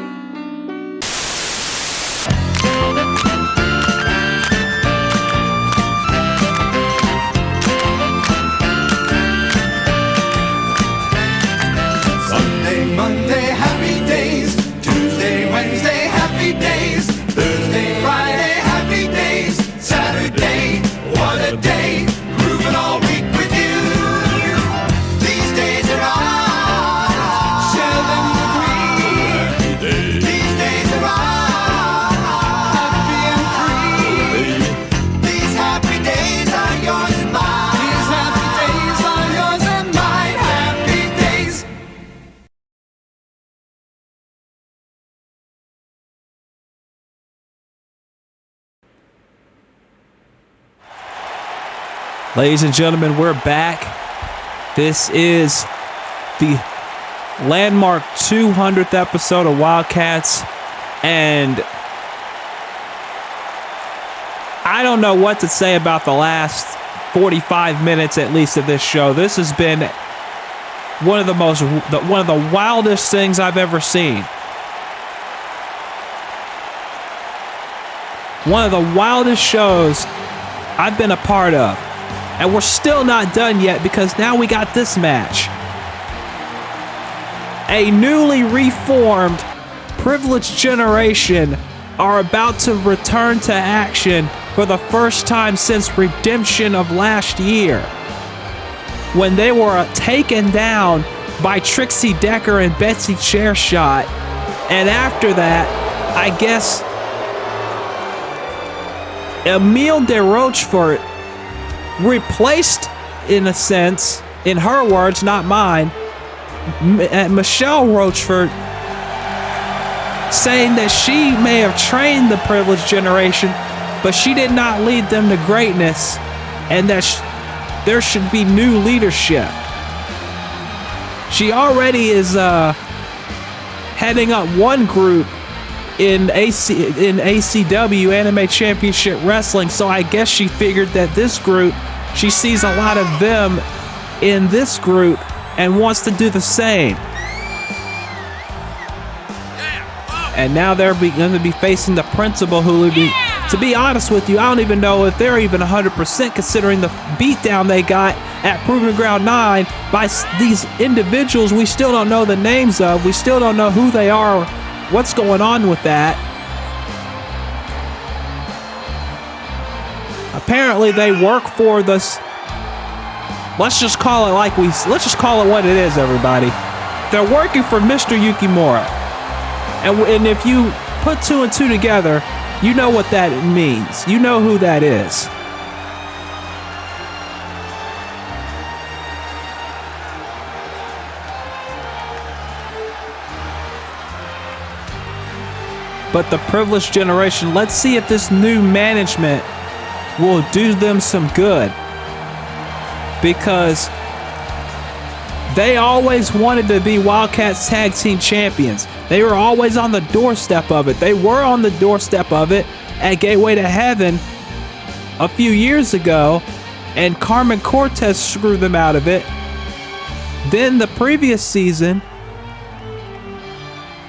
Sunday, Monday, happy days. Tuesday, Wednesday, happy days. Thursday, Ladies and gentlemen, we're back. This is the landmark 200th episode of Wildcats, and I don't know what to say about the last 45 minutes at least of this show. This has been one of the wildest things I've ever seen. One of the wildest shows I've been a part of. And we're still not done yet because now we got this match. A newly reformed Privileged Generation are about to return to action for the first time since Redemption of last year, when they were taken down by Trixie Decker and Betsy Chairshot. And after that, I guess Emile de Rochefort replaced, in a sense, in her words, not mine, Michelle Rochefort, saying that she may have trained the Privileged Generation, but she did not lead them to greatness, and that there should be new leadership. She already is heading up one group in ACW, Anime Championship Wrestling, so I guess she figured that this group, she sees a lot of them in this group and wants to do the same. And now they're going to be facing the principal, who would be, to be honest with you, I don't even know if they're even 100% considering the beatdown they got at Proving Ground 9 by these individuals we still don't know the names of. We still don't know who they are, what's going on with that. Apparently they work for this. Let's just call it what it is, everybody. They're working for Mr. Yukimura. And if you put two and two together, you know what that means. You know who that is. But the Privileged Generation, let's see if this new management will do them some good. Because they always wanted to be Wildcats Tag Team Champions. They were always on the doorstep of it. They were on the doorstep of it at Gateway to Heaven a few years ago, and Carmen Cortez screwed them out of it. Then the previous season,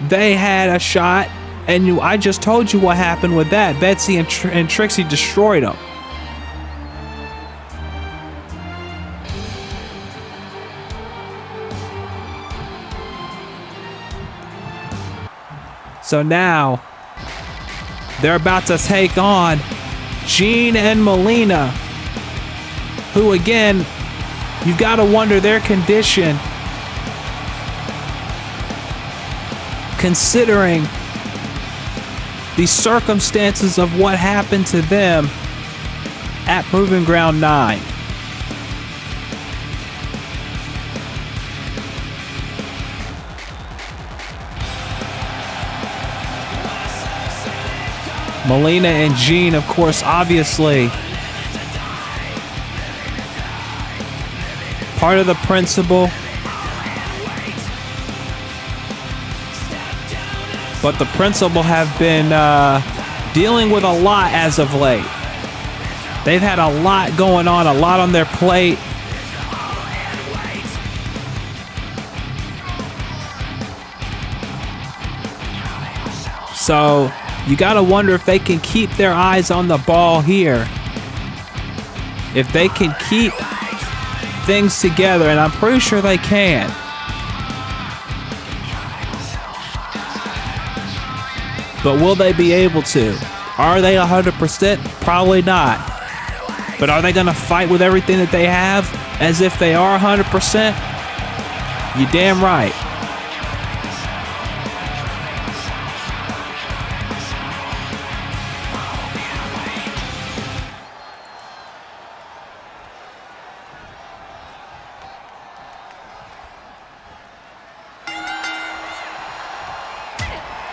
they had a shot, and I just told you what happened with that. Betsy and Trixie destroyed them. So now, they're about to take on Gene and Melina, who again, you gotta wonder their condition, considering the circumstances of what happened to them at Proving Ground 9. Melina and Gene, of course, obviously part of the principal, but the principal have been dealing with a lot as of late. They've had a lot going on, a lot on their plate. So you gotta wonder if they can keep their eyes on the ball here. If they can keep things together, and I'm pretty sure they can. But will they be able to? Are they 100%? Probably not. But are they gonna fight with everything that they have as if they are 100%? You damn right.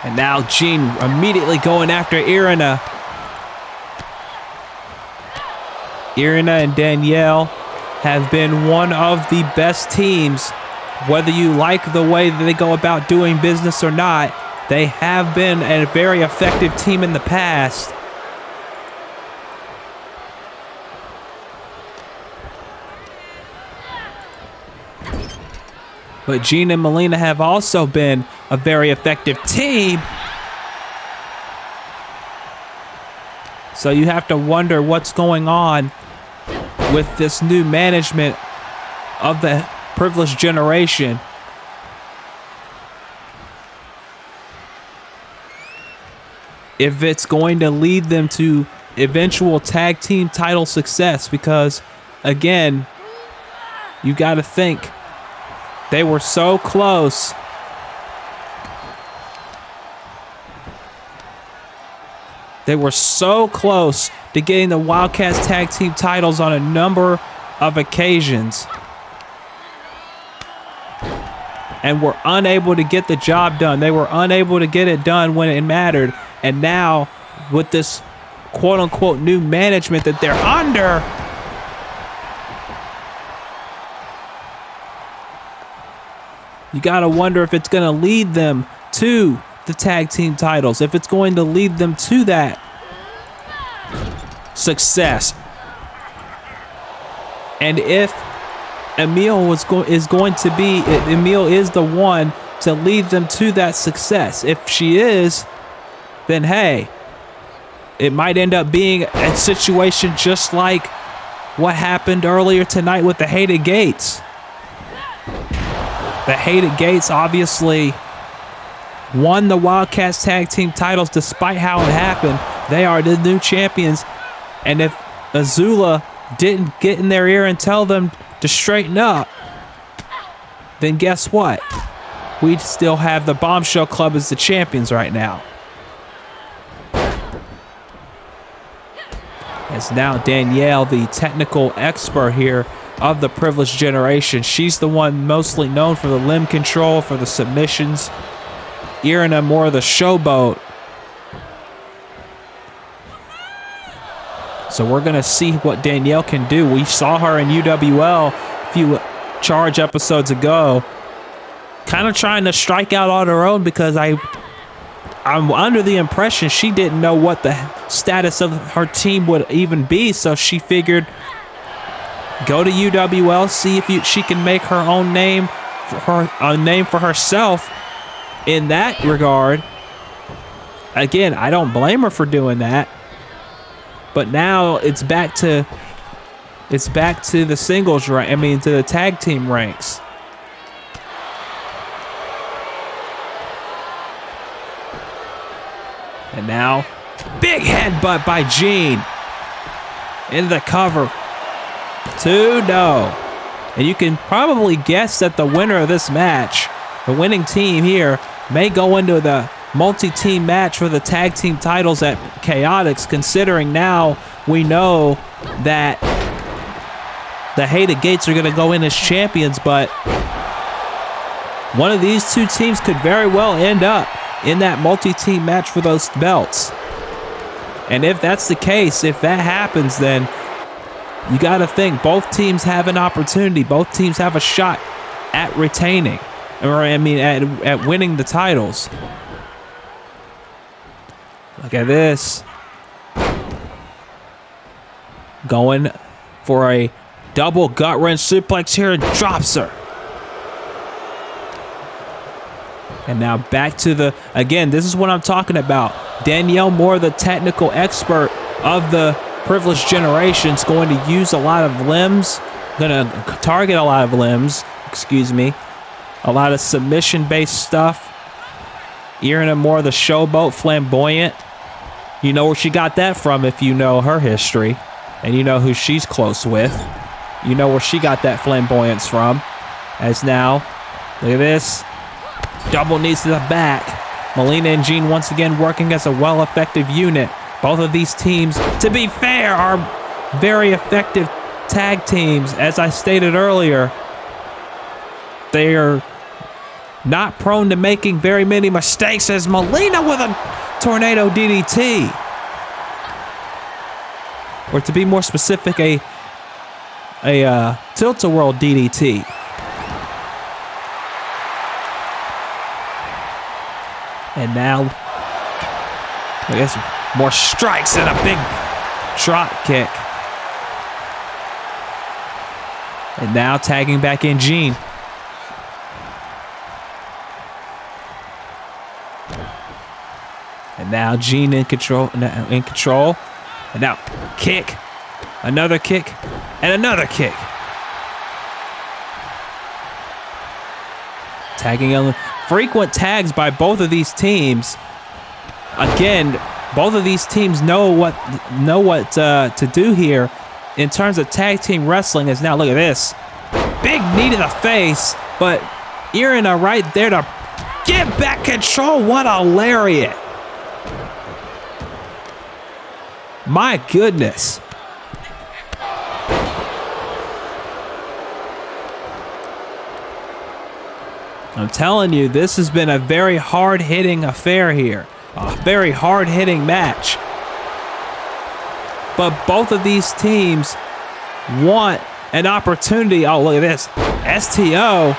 And now Gene immediately going after Ariana. Ariana and Danielle have been one of the best teams. Whether you like the way that they go about doing business or not, they have been a very effective team in the past. But Jean and Melina have also been a very effective team. So you have to wonder what's going on with this new management of the Privileged Generation. If it's going to lead them to eventual tag team title success, because again, you got to think they were so close. They were so close to getting the Wildcats tag team titles on a number of occasions, and were unable to get the job done. They were unable to get it done when it mattered. And now, with this quote-unquote new management that they're under, you got to wonder if it's going to lead them to the tag team titles, if it's going to lead them to that success. And if Emil is going to be, if Emil is the one to lead them to that success. If she is, then hey, it might end up being a situation just like what happened earlier tonight with the Hated Gates. The Hated Gates obviously won the Wildcats tag team titles despite how it happened. They are the new champions. And if Azula didn't get in their ear and tell them to straighten up, then guess what? We'd still have the Bombshell Club as the champions right now. As now Danielle, the technical expert here of the Privileged Generation, she's the one mostly known for the limb control, for the submissions. Irina more of the showboat. So we're going to see what Danielle can do. We saw her in UWL a few Charge episodes ago, kind of trying to strike out on her own, because I'm under the impression she didn't know what the status of her team would even be. So she figured, go to UWL, see if she can make her own name, a name for herself in that regard. Again, I don't blame her for doing that. But now it's back to the singles rank. I mean, to the tag team ranks. And now, big headbutt by Jean into the cover. 2-0. And you can probably guess that the winner of this match, the winning team here, may go into the multi-team match for the tag team titles at Chaotix, considering now we know that the Hated Gates are going to go in as champions, but one of these two teams could very well end up in that multi-team match for those belts. And if that's the case, if that happens, then you got to think both teams have an opportunity. Both teams have a shot at retaining, or I mean at winning the titles. Look at this. Going for a double gut wrench suplex here and drops her. And now back to the, again, this is what I'm talking about. Danielle Moore, the technical expert of the Privileged Generation, is going to use a lot of limbs, going to target a lot of limbs, excuse me, a lot of submission-based stuff. Irina Moore, the showboat, flamboyant. You know where she got that from if you know her history, and you know who she's close with. You know where she got that flamboyance from. As now, look at this. Double knees to the back. Melina and Jean once again working as a well-effective unit. Both of these teams, to be fair, are very effective tag teams. As I stated earlier, they are not prone to making very many mistakes, as Melina with a tornado DDT. or to be more specific, a tilt-a-whirl DDT. And now, I guess, more strikes and a big drop kick. And now tagging back in Jean. And now Jean in control. And now kick. Another kick. And another kick. Tagging on. Frequent tags by both of these teams. Again, both of these teams know what to do here in terms of tag team wrestling. Is now, look at this, big knee to the face, but Ariana right there to get back control. What a lariat! My goodness. I'm telling you, this has been a very hard-hitting affair here. A very hard-hitting match. But both of these teams want an opportunity. Oh, look at this. STO.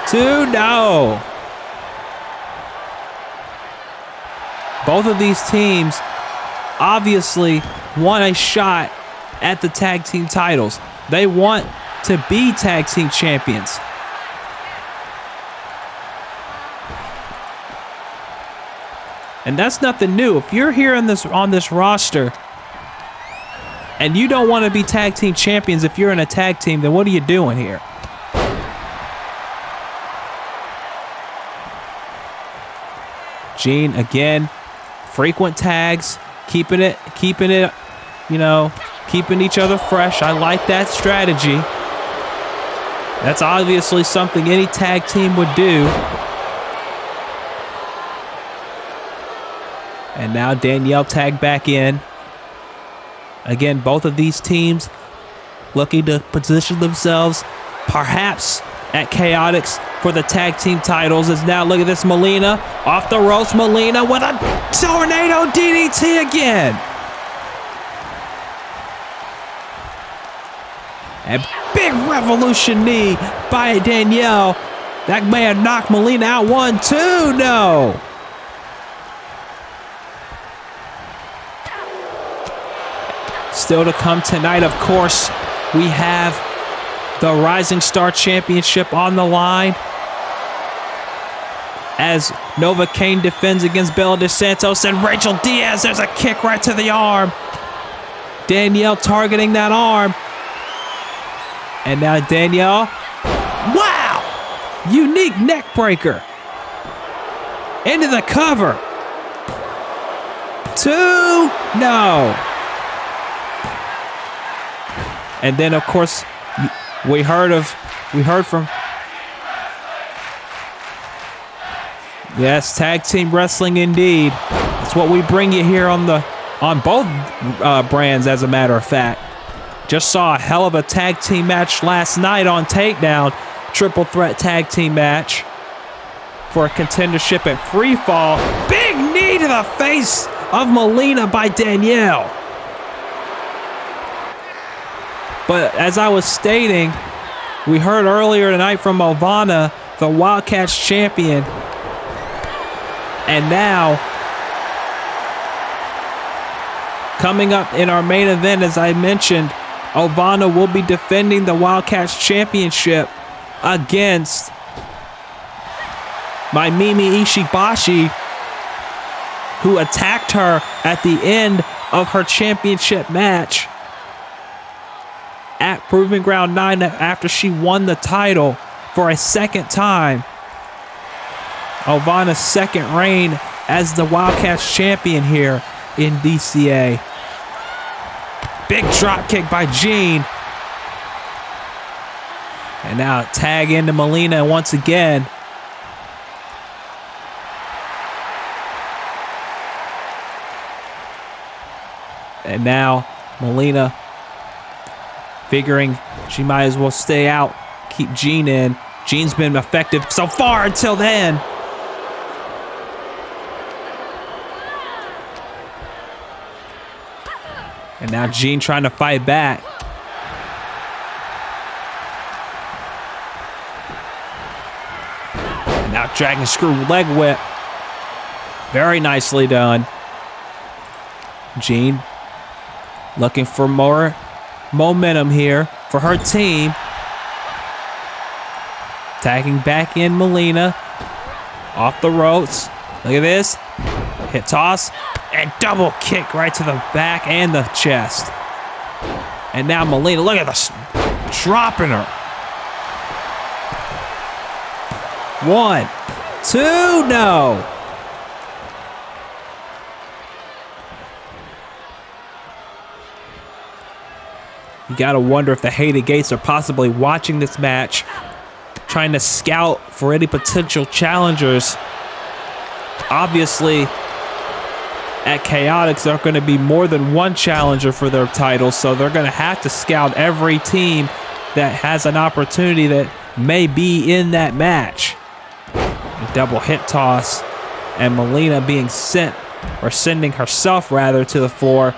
2-0. Both of these teams obviously want a shot at the tag team titles. They want to be tag team champions. And that's nothing new. If you're here on this roster and you don't want to be tag team champions, if you're in a tag team, then what are you doing here? Jean again, frequent tags, keeping it, you know, keeping each other fresh. I like that strategy. That's obviously something any tag team would do. And now Danielle tagged back in. Again, both of these teams looking to position themselves perhaps at Chaotix for the tag team titles. As now, look at this, Melina off the ropes. Melina with a tornado DDT again. A big revolution knee by Danielle. That may have knocked Melina out. 1, 2, no. Still to come tonight, of course, we have the Rising Star Championship on the line as Nova Cain defends against Bella De Santos and Rachel Diaz. There's a kick right to the arm. Danielle targeting that arm. And now Danielle. Wow! Unique neck breaker. Into the cover. 2, no. And then, of course, we heard from, yes, tag team wrestling indeed. That's what we bring you here on both brands, as a matter of fact. Just saw a hell of a tag team match last night on Takedown. Triple threat tag team match for a contendership at Free Fall. Big knee to the face of Melina by Danielle. But as I was stating, we heard earlier tonight from Ovanna, the Wildcats champion. And now, coming up in our main event, as I mentioned, Ovanna will be defending the Wildcats championship against Maimimi Ishibashi, who attacked her at the end of her championship match at Proving Ground 9 after she won the title for a second time. Ovanna's second reign as the Wildcats champion here in DCA. Big drop kick by Jean. And now tag into Melina once again. And now Melina figuring she might as well stay out, keep Jean in. Jean's been effective so far until then. And now Jean trying to fight back. And now dragon screw leg whip. Very nicely done. Jean looking for more momentum here for her team. Tagging back in Melina. Off the ropes. Look at this. Hip toss. And double kick right to the back and the chest. And now Melina, look at this. Dropping her. 1, 2, no. You gotta wonder if the Hated Gates are possibly watching this match, trying to scout for any potential challengers. Obviously, at Chaotix, there are going to be more than one challenger for their titles, so they're going to have to scout every team that has an opportunity that may be in that match. A double hip toss, and Melina being sent, or sending herself rather, to the floor.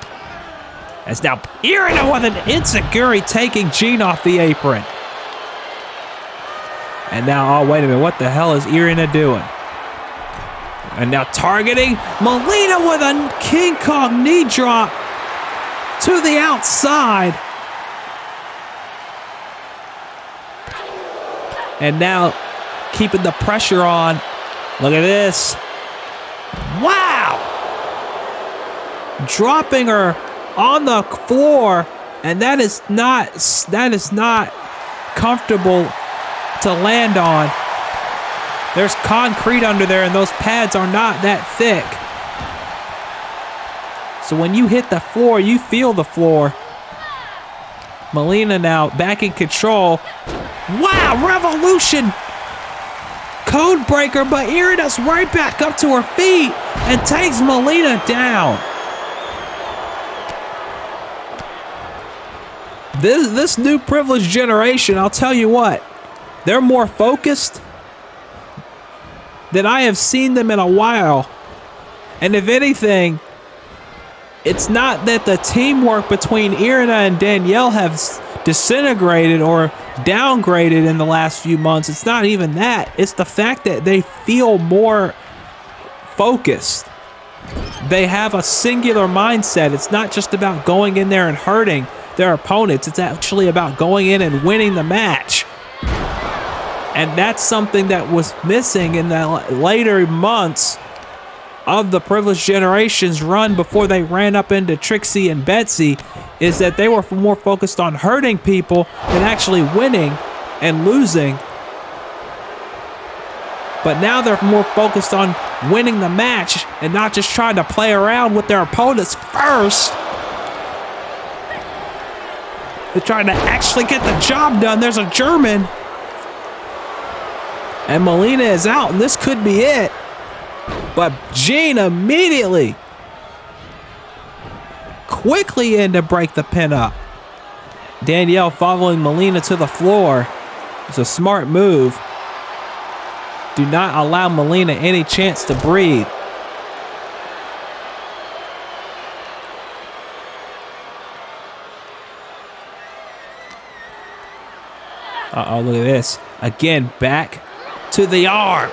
As now Ariana with an enziguri taking Jean off the apron. And now, oh wait a minute, what the hell is Ariana doing? And now targeting Melina with a King Kong knee drop to the outside. And now keeping the pressure on. Look at this. Wow! Dropping her on the floor, and that is not comfortable to land on. There's concrete under there, and those pads are not that thick. So when you hit the floor, you feel the floor. Melina now back in control. Wow, Revolution code breaker, but Ariana's right back up to her feet and takes Melina down. This new privileged generation, I'll tell you what, they're more focused than I have seen them in a while. And if anything, it's not that the teamwork between Ariana and Danielle have disintegrated or downgraded in the last few months. It's not even that. It's the fact that they feel more focused. They have a singular mindset. It's not just about going in there and hurting their opponents. It's actually about going in and winning the match. And that's something that was missing in the later months of the Privileged Generation's run before they ran up into Trixie and Betsy, is that they were more focused on hurting people than actually winning and losing. But now they're more focused on winning the match and not just trying to play around with their opponents first. They're trying to actually get the job done. There's a German. And Melina is out, and this could be it. But Jean immediately, quickly in to break the pin up. Danielle following Melina to the floor. It's a smart move. Do not allow Melina any chance to breathe. Uh-oh, look at this. Again, back to the arm.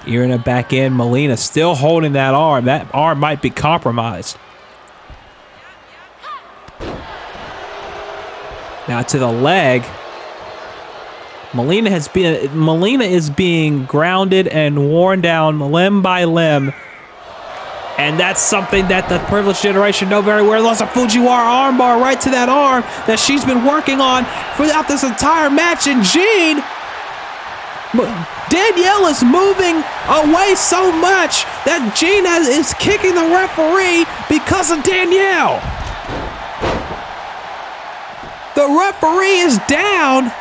Ariana back in. Melina still holding that arm. That arm might be compromised. Now to the leg. Melina is being grounded and worn down limb by limb. And that's something that the Privileged Generation know very well. There's a Fujiwara armbar right to that arm that she's been working on throughout this entire match. And Jean, Danielle is moving away so much that Jean is kicking the referee because of Danielle. The referee is down.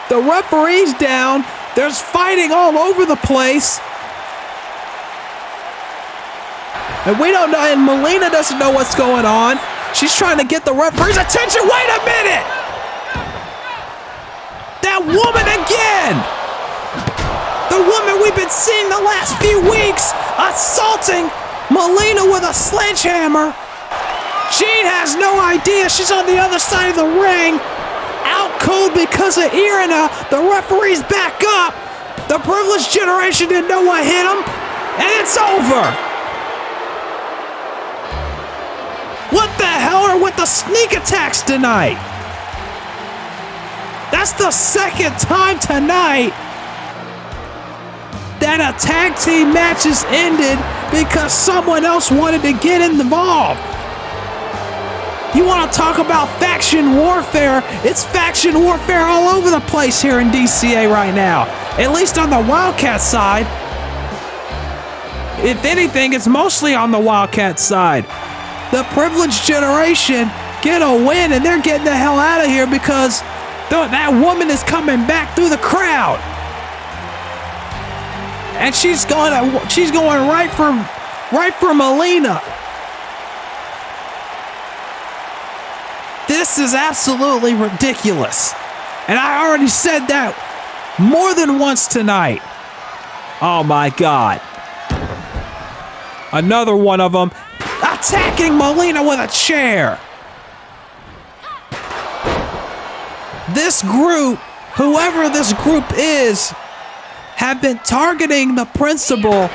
The referee's down. There's fighting all over the place. And we don't know, and Melina doesn't know what's going on. She's trying to get the referee's attention. Wait a minute! That woman again! The woman we've been seeing the last few weeks assaulting Melina with a sledgehammer. Jean has no idea. She's on the other side of the ring. Out cold because of Ariana. The referee's back up. The privileged generation didn't know what hit him. And it's over. What the hell are with the sneak attacks tonight? That's the second time tonight that a tag team match has ended because someone else wanted to get involved. You want to talk about faction warfare? It's faction warfare all over the place here in DCA right now. At least on the Wildcat side. If anything, it's mostly on the Wildcat side. The privileged generation get a win and they're getting the hell out of here because that woman is coming back through the crowd. And she's going right for Melina. This is absolutely ridiculous. And I already said that more than once tonight. Oh my God. Another one of them attacking Melina with a chair. This group, whoever this group is, have been targeting the principal,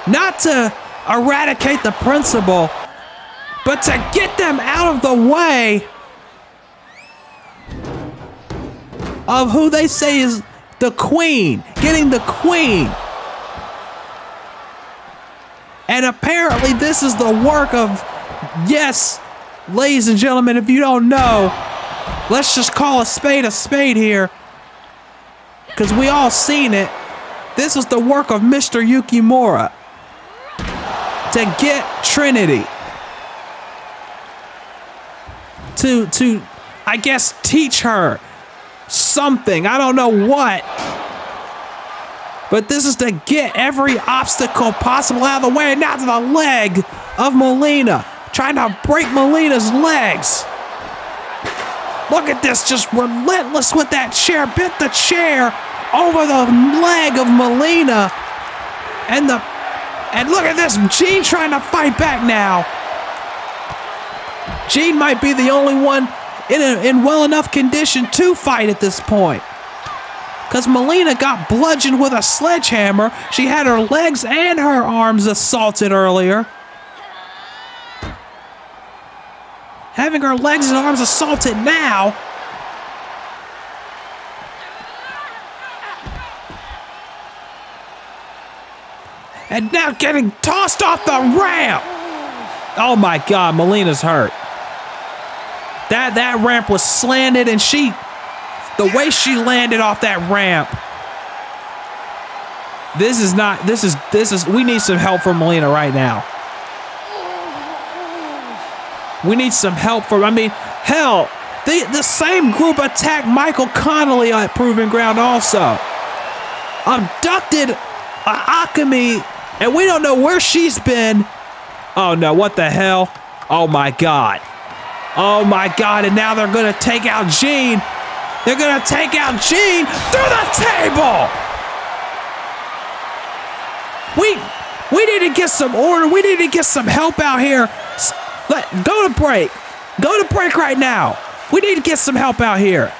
not to eradicate the principal, but to get them out of the way of who they say is the queen, getting the queen. And apparently this is the work of, yes, ladies and gentlemen, if you don't know, let's just call a spade here, because we all seen it. This was the work of Mr. Yukimura to get Trinity to I guess teach her something. I don't know what. But this is to get every obstacle possible out of the way. And now to the leg of Melina. Trying to break Melina's legs. Look at this, just relentless with that chair. Bit the chair over the leg of Melina. And look at this, Jean trying to fight back now. Jean might be the only one in well enough condition to fight at this point. Because Melina got bludgeoned with a sledgehammer. She had her legs and her arms assaulted earlier. Having her legs and arms assaulted now. And now getting tossed off the ramp. Oh my God, Melina's hurt. That ramp was slanted and the way she landed off that ramp. We need some help from Melina right now. We need some help hell, the same group attacked Michael Connolly at Proving Ground also. Abducted Akemi, and we don't know where she's been. Oh no, what the hell? Oh my God. Oh my God, and now they're gonna take out Jean. They're gonna take out Jean through the table! We need to get some order. We need to get some help out here. Go to break. Go to break right now. We need to get some help out here.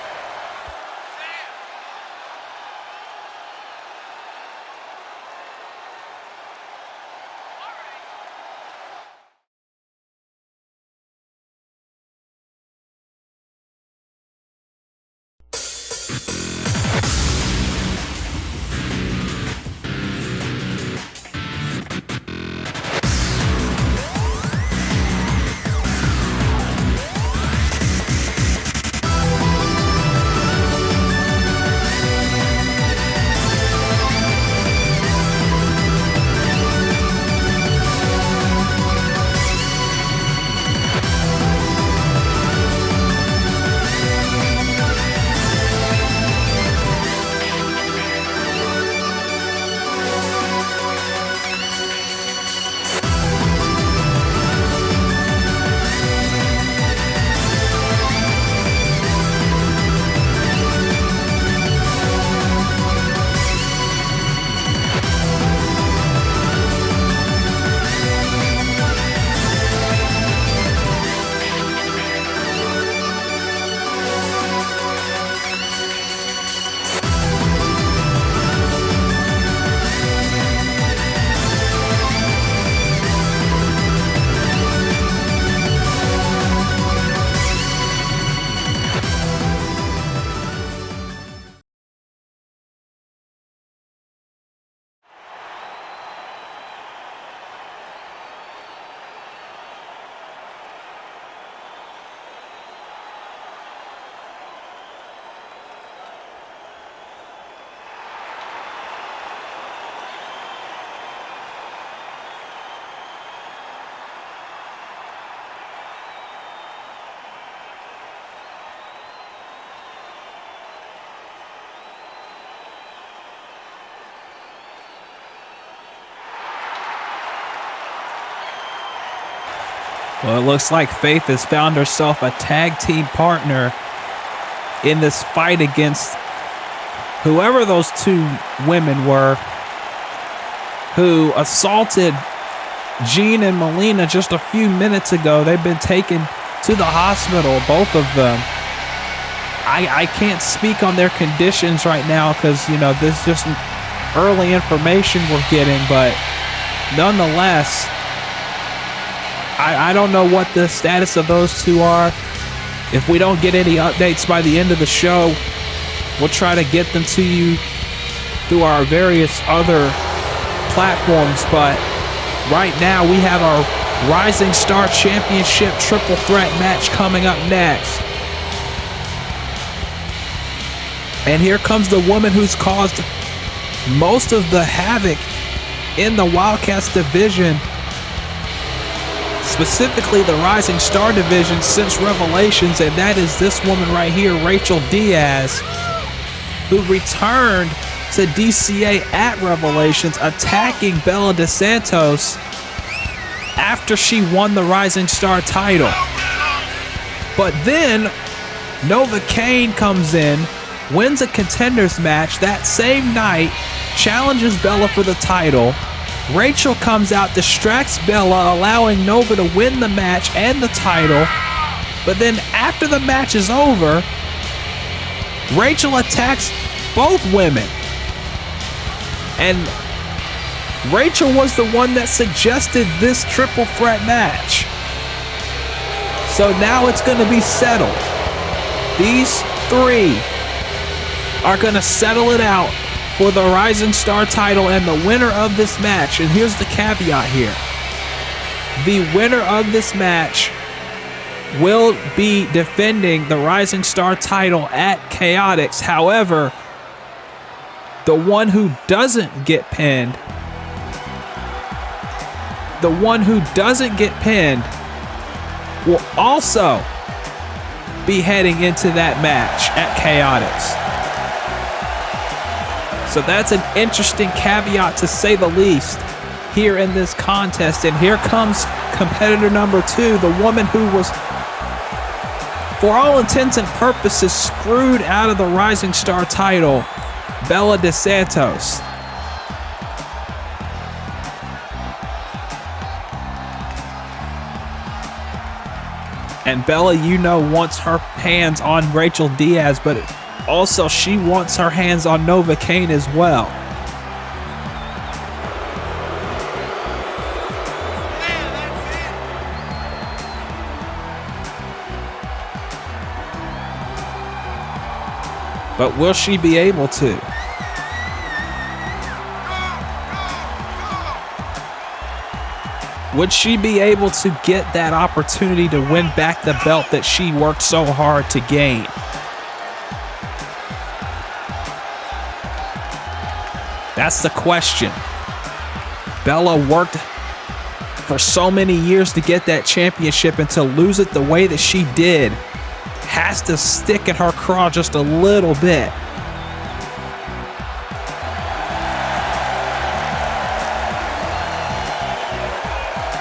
Well, it looks like Faith has found herself a tag team partner in this fight against whoever those two women were who assaulted Jean and Melina just a few minutes ago. They've been taken to the hospital, both of them. I can't speak on their conditions right now because, you know, this is just early information we're getting, but nonetheless, I don't know what the status of those two are. If we don't get any updates by the end of the show, we'll try to get them to you through our various other platforms. But right now, we have our Rising Star Championship Triple Threat match coming up next. And here comes the woman who's caused most of the havoc in the Wildcats division, specifically the Rising Star division since Revelations, and that is this woman right here, Rachel Diaz, who returned to DCA at Revelations, attacking Bella DeSantos after she won the Rising Star title. But then Nova Cain comes in, wins a contenders match that same night, challenges Bella for the title. Rachel comes out, distracts Bella, allowing Nova to win the match and the title. But then after the match is over, Rachel attacks both women. And Rachel was the one that suggested this triple threat match. So now it's going to be settled. These three are going to settle it out for the Rising Star title, and the winner of this match, and here's the caveat here, the winner of this match will be defending the Rising Star title at Chaotix. However, the one who doesn't get pinned, will also be heading into that match at Chaotix. So that's an interesting caveat, to say the least, here in this contest. And here comes competitor number two, the woman who was, for all intents and purposes, screwed out of the Rising Star title, Bella DeSantos. And Bella, you know, wants her hands on Rachel Diaz, but also she wants her hands on Nova Cain as well. But will she be able to? Would she be able to get that opportunity to win back the belt that she worked so hard to gain? That's the question. Bella worked for so many years to get that championship, and to lose it the way that she did has to stick in her craw just a little bit.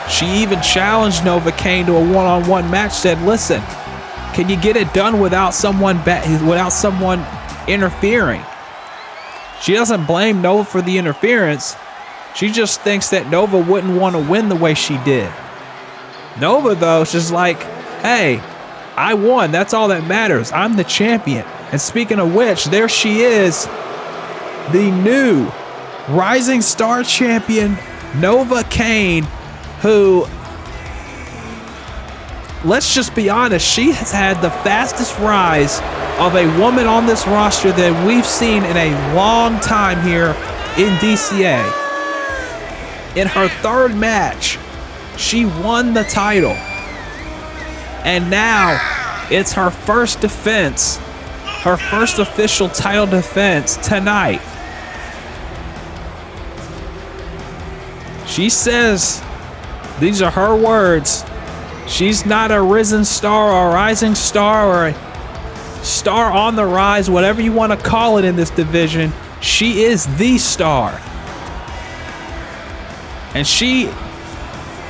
She even challenged Nova Cain to a one-on-one match, said, listen, can you get it done without someone interfering? She doesn't blame Nova for the interference. She just thinks that Nova wouldn't want to win the way she did. Nova, though, is just like, hey, I won. That's all that matters. I'm the champion. And speaking of which, there she is, the new Rising Star champion, Nova Cain, who, let's just be honest, she has had the fastest rise of a woman on this roster that we've seen in a long time here in DCA. In her third match, she won the title. And now it's her first defense, her first official title defense tonight. She says, these are her words, she's not a risen star or a rising star or a star on the rise, whatever you want to call it in this division. She is the star. And she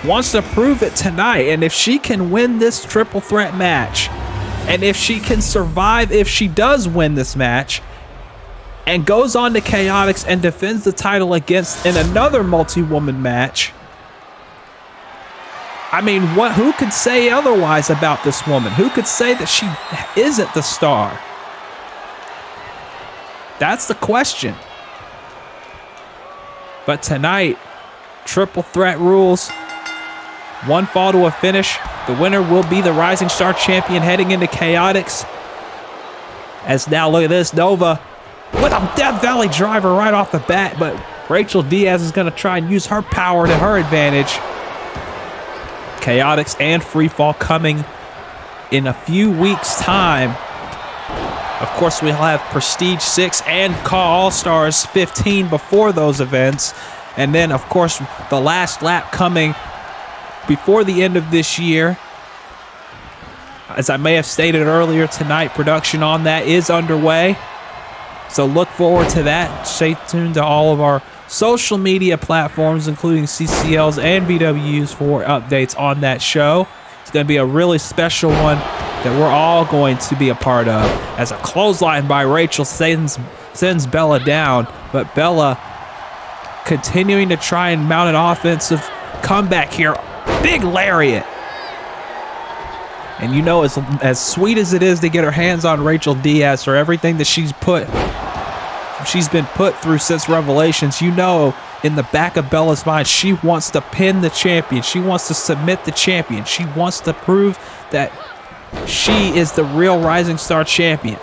wants to prove it tonight. And if she can win this triple threat match, and if she can survive, if she does win this match, and goes on to Chaotix and defends the title in another multi-woman match, I mean, who could say otherwise about this woman? Who could say that she isn't the star? That's the question. But tonight, triple threat rules. One fall to a finish. The winner will be the Rising Star Champion heading into Chaotix. As now, look at this, Nova with a Death Valley driver right off the bat, but Rachel Diaz is going to try and use her power to her advantage. Chaotix and Freefall coming in a few weeks' time. Of course, we'll have Prestige 6 and Call All-Stars 15 before those events. And then, of course, the last lap coming before the end of this year. As I may have stated earlier tonight, production on that is underway. So look forward to that. Stay tuned to all of our social media platforms, including CCLs and VWs, for updates on that show. It's going to be a really special one that we're all going to be a part of. As a clothesline by Rachel sends Bella down, but Bella continuing to try and mount an offensive comeback here. Big lariat. And you know, as sweet as it is to get her hands on Rachel Diaz for everything that she's been put through since Revelations, you know, in the back of Bella's mind, she wants to pin the champion. She wants to submit the champion. She wants to prove that she is the real Rising Star champion.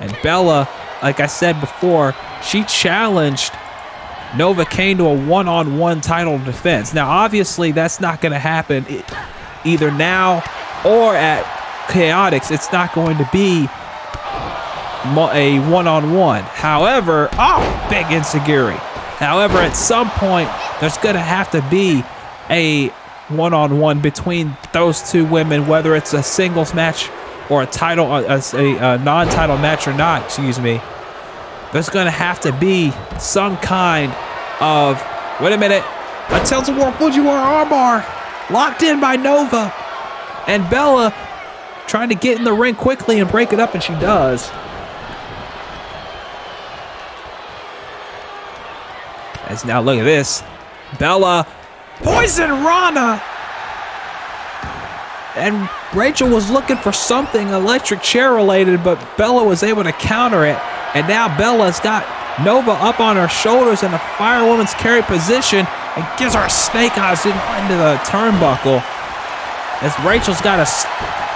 And Bella, like I said before, she challenged Nova Cain to a one-on-one title defense. Now, obviously, that's not going to happen either now or at Chaotix. It's not going to be a one-on-one. However, big enziguri. However, at some point, there's going to have to be a one-on-one between those two women, whether it's a singles match or a non-title match or not, excuse me. There's going to have to be some kind of, wait a minute, a tilt-a-whirl Fujiwara armbar locked in by Nova. And Bella trying to get in the ring quickly and break it up, and she does. As now, look at this. Bella, Poison Rana. And Rachel was looking for something electric chair related, but Bella was able to counter it. And now Bella's got Nova up on her shoulders in a firewoman's carry position and gives her a snake eyes into the turnbuckle. As Rachel's got a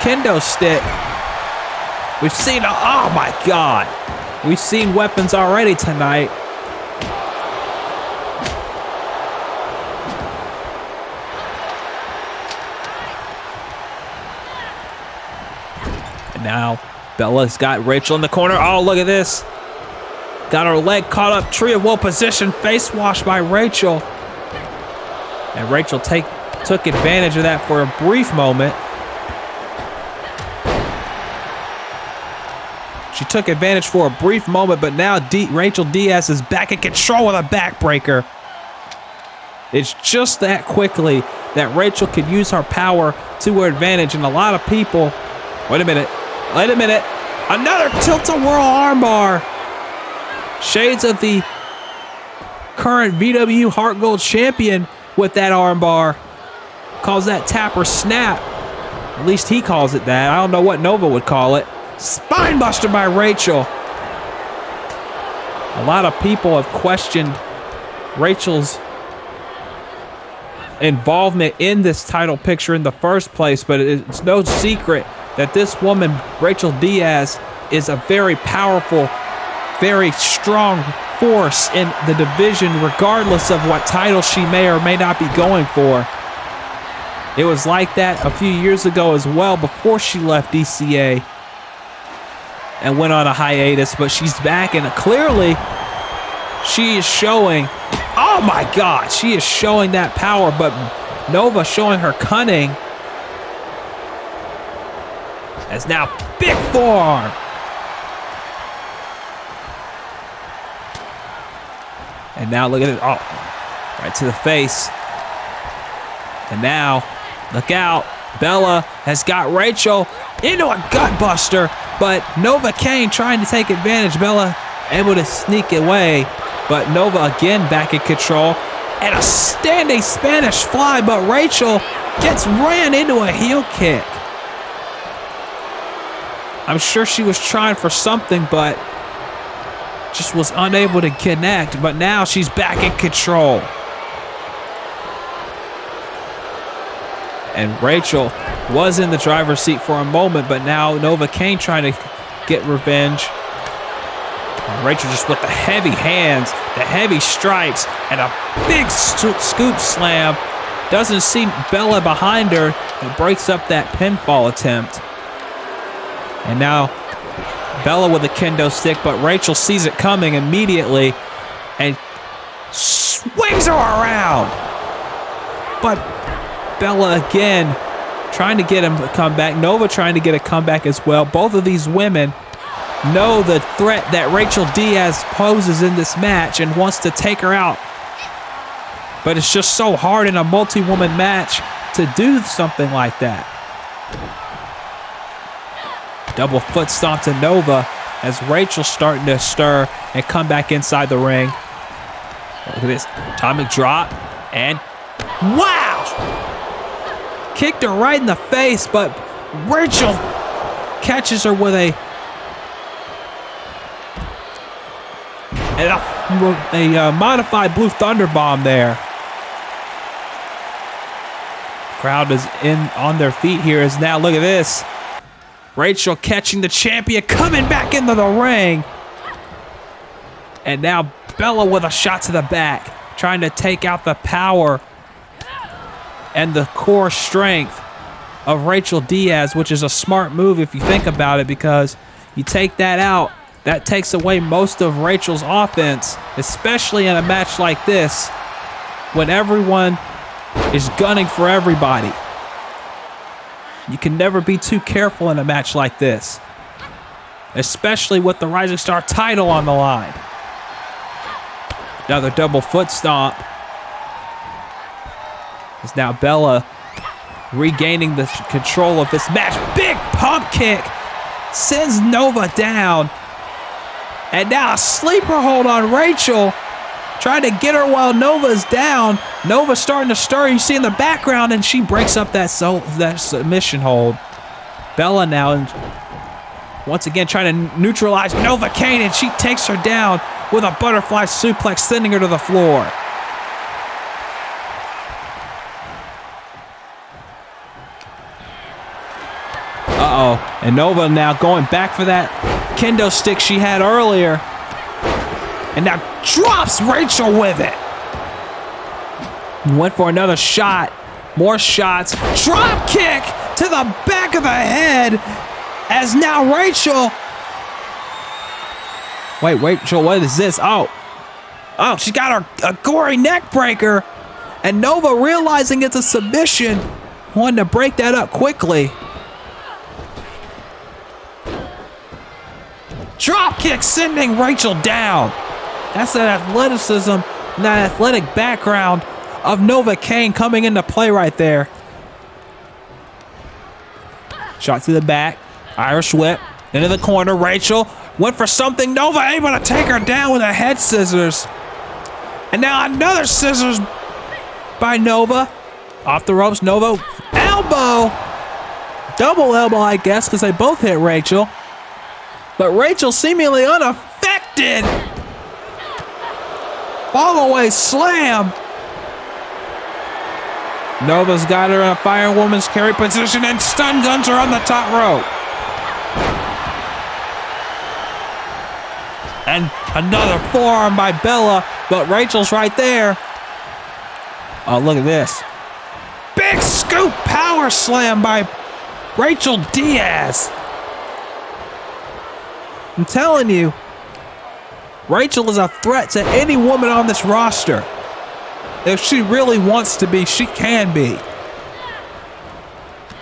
kendo stick. We've seen, oh my God. We've seen weapons already tonight. And now Bella's got Rachel in the corner. Oh, look at this. Got her leg caught up, tree of woe position, face wash by Rachel. And Rachel took advantage of that for a brief moment. She took advantage for a brief moment, but now Rachel Diaz is back in control with a backbreaker. It's just that quickly that Rachel could use her power to her advantage, and a lot of people, wait a minute, another tilt-a-whirl armbar. Shades of the current VW Heart Gold champion with that armbar. Calls that tap or snap. At least he calls it that. I don't know what Nova would call it. Spinebuster by Rachel. A lot of people have questioned Rachel's involvement in this title picture in the first place, but it's no secret that this woman, Rachel Diaz, is a very powerful, very strong force in the division, regardless of what title she may or may not be going for. It was like that a few years ago as well, before she left DCA and went on a hiatus, but she's back, and clearly she is showing, oh my God, she is showing that power, but Nova showing her cunning. As now, big forearm. And now look at it, oh, right to the face. And now, look out. Bella has got Rachel into a gut buster, but Nova Cain trying to take advantage. Bella able to sneak away, but Nova again back in control. And a standing Spanish fly, but Rachel ran into a heel kick. I'm sure she was trying for something, but just was unable to connect. But now she's back in control. And Rachel was in the driver's seat for a moment, but now Nova Cain trying to get revenge. And Rachel just with the heavy hands, the heavy strikes, and a big scoop slam. Doesn't see Bella behind her. It breaks up that pinfall attempt. And now Bella with a kendo stick, but Rachel sees it coming immediately and swings her around. But Bella again trying to get him to come back. Nova trying to get a comeback as well. Both of these women know the threat that Rachel Diaz poses in this match and wants to take her out. But it's just so hard in a multi-woman match to do something like that. Double foot stomp to Nova as Rachel's starting to stir and come back inside the ring. Look at this. Atomic drop. And wow! Kicked her right in the face, but Rachel catches her with a modified Blue Thunder Bomb there. Crowd is on their feet here as now, look at this. Rachel catching the champion, coming back into the ring. And now Bella with a shot to the back, trying to take out the power and the core strength of Rachel Diaz, which is a smart move if you think about it, because you take that out, that takes away most of Rachel's offense, especially in a match like this when everyone is gunning for everybody. You can never be too careful in a match like this, especially with the Rising Star title on the line. Another double foot stomp. It's now Bella regaining the control of this match. Big pump kick sends Nova down. And now a sleeper hold on Rachel. Trying to get her while Nova's down. Nova's starting to stir. You see in the background, and she breaks up that submission hold. Bella now once again trying to neutralize Nova Cain, and she takes her down with a butterfly suplex, sending her to the floor. Uh-oh. And Nova now going back for that kendo stick she had earlier. And now drops Rachel with it. Went for another shot. More shots. Drop kick to the back of the head. As now Rachel. Wait, Rachel, what is this? Oh, she got her a gory neck breaker. And Nova, realizing it's a submission, wanted to break that up quickly. Drop kick sending Rachel down. That's that athleticism and that athletic background of Nova Cain coming into play right there. Shot to the back. Irish whip. Into the corner. Rachel went for something. Nova able to take her down with a head scissors. And now another scissors by Nova. Off the ropes. Nova. Elbow. Double elbow, I guess, because they both hit Rachel. But Rachel seemingly unaffected. All the way slam. Nova's got her in a firewoman's carry position and stun guns her on the top rope. And another forearm by Bella, but Rachel's right there. Oh, look at this. Big scoop power slam by Rachel Diaz. I'm telling you, Rachel is a threat to any woman on this roster. If she really wants to be, she can be.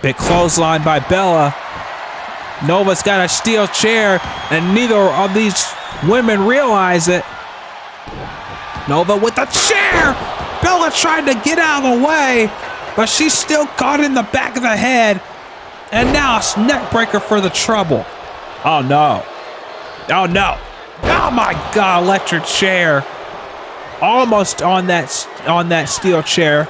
Big clothesline by Bella. Nova's got a steel chair, and neither of these women realize it. Nova with the chair. Bella tried to get out of the way, but she's still caught in the back of the head. And now a neck breaker for the trouble. Oh no. Oh no. Oh my God, electric chair. Almost on that steel chair.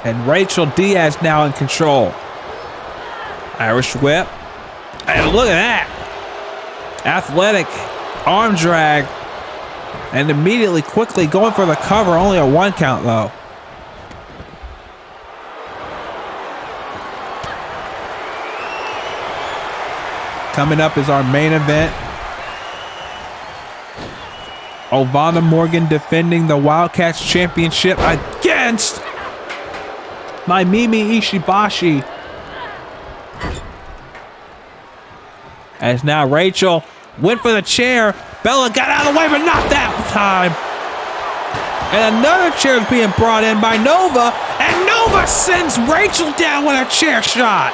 And Rachel Diaz now in control. Irish whip. And look at that. Athletic arm drag. And immediately, quickly going for the cover. Only a 1 count though. Coming up is our main event. Ovanna Morgan defending the Wildcats Championship against Maimimi Ishibashi. As now Rachel went for the chair. Bella got out of the way, but not that time. And another chair is being brought in by Nova. And Nova sends Rachel down with a chair shot.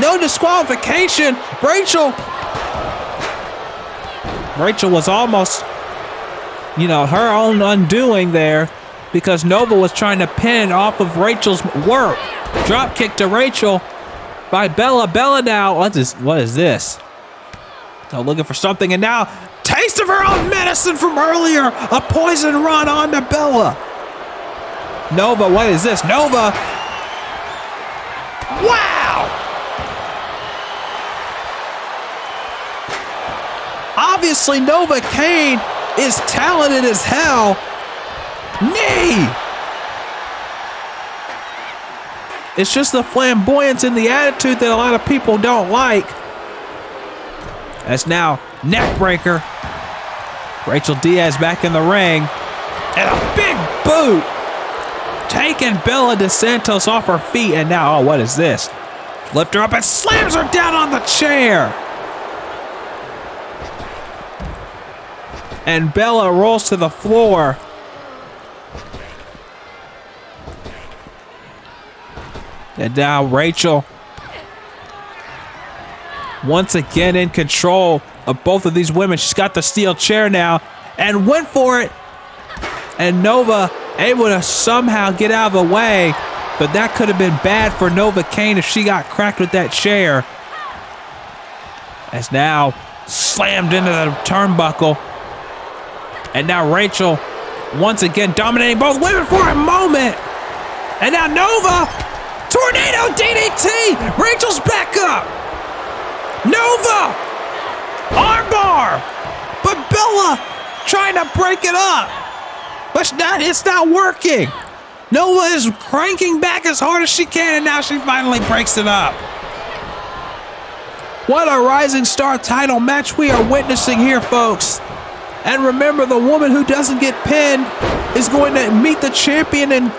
No disqualification. Rachel was almost, her own undoing there because Nova was trying to pin off of Rachel's work. Drop kick to Rachel by Bella. Bella now, what is this? Oh, looking for something, and now taste of her own medicine from earlier. A poison run on to Bella. Nova, what is this? Nova. Wow. Obviously, Nova Cain is talented as hell. Knee! It's just the flamboyance and the attitude that a lot of people don't like. That's now neck breaker. Rachel Diaz back in the ring. And a big boot. Taking Bella Santos off her feet. And now, oh, what is this? Lift her up and slams her down on the chair. And Bella rolls to the floor. And now Rachel once again in control of both of these women. She's got the steel chair now and went for it. And Nova able to somehow get out of the way. But that could have been bad for Nova Cain if she got cracked with that chair. As now slammed into the turnbuckle. And now Rachel once again dominating both women for a moment. And now Nova, tornado DDT. Rachel's back up. Nova, armbar. But Bella trying to break it up. But it's not working. Nova is cranking back as hard as she can, and now she finally breaks it up. What a Rising Star title match we are witnessing here, folks. And remember, the woman who doesn't get pinned is going to meet the champion and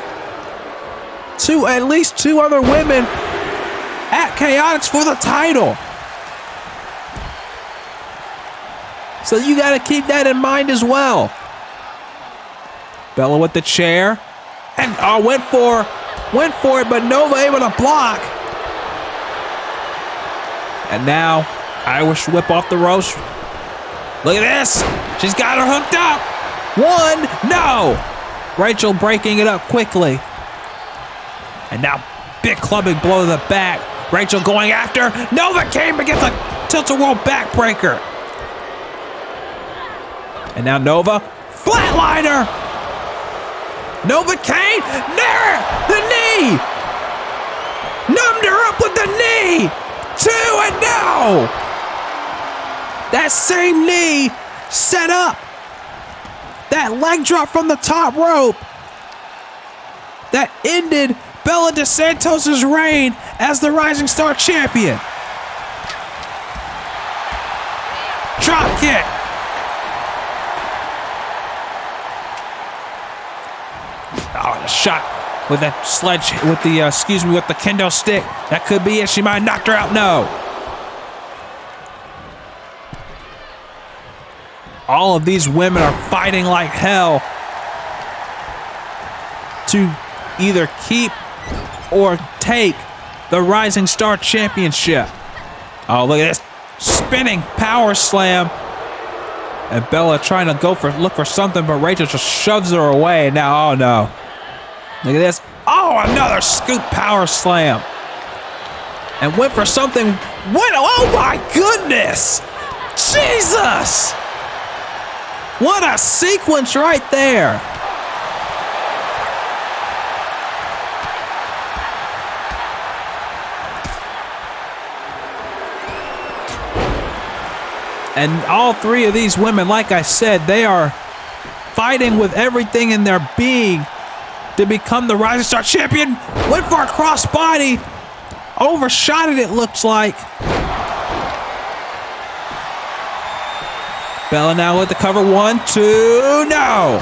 at least two other women at Chaotix for the title. So you got to keep that in mind as well. Bella with the chair. And went for it, but Nova able to block. And now, Irish whip off the ropes. Look at this. She's got her hooked up. One, no. Rachel breaking it up quickly. And now, big clubbing blow to the back. Rachel going after. Nova Cain against a tilt-a-whirl backbreaker. And now Nova, flatliner. Nova Cain, there, the knee. Numbed her up with the knee. 2 and no. That same knee set up that leg drop from the top rope that ended Bella Santos' reign as the Rising Star champion. Drop kick. Oh, a shot with that with the kendo stick. That could be it. She might have knocked her out. No. All of these women are fighting like hell to either keep or take the Rising Star Championship. Oh, look at this. Spinning power slam And Bella trying to look for something, but Rachel just shoves her away. And now, oh no. Look at this. Oh, another scoop power slam. And went for something. Oh my goodness. Jesus. What a sequence right there. And all three of these women, like I said, they are fighting with everything in their being to become the Rising Star Champion. Went for a crossbody. Overshot it looks like. Bella now with the cover. 1, 2, no.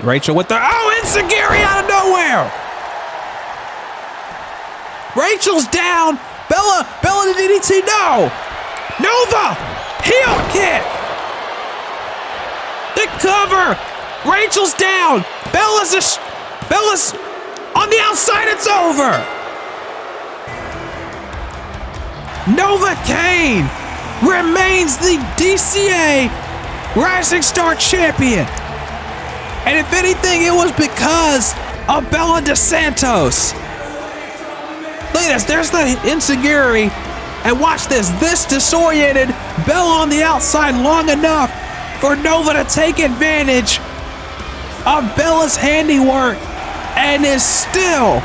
Rachel with the, Enziguri out of nowhere. Rachel's down. Bella the DDT, no. Nova, heel kick. The cover. Rachel's down. Bella's on the outside. It's over. Nova Cain remains the DCA Rising Star Champion. And if anything, it was because of Bella de Santos. Look at this. There's the Enziguri. And watch this. This disoriented Bella on the outside long enough for Nova to take advantage of Bella's handiwork and is still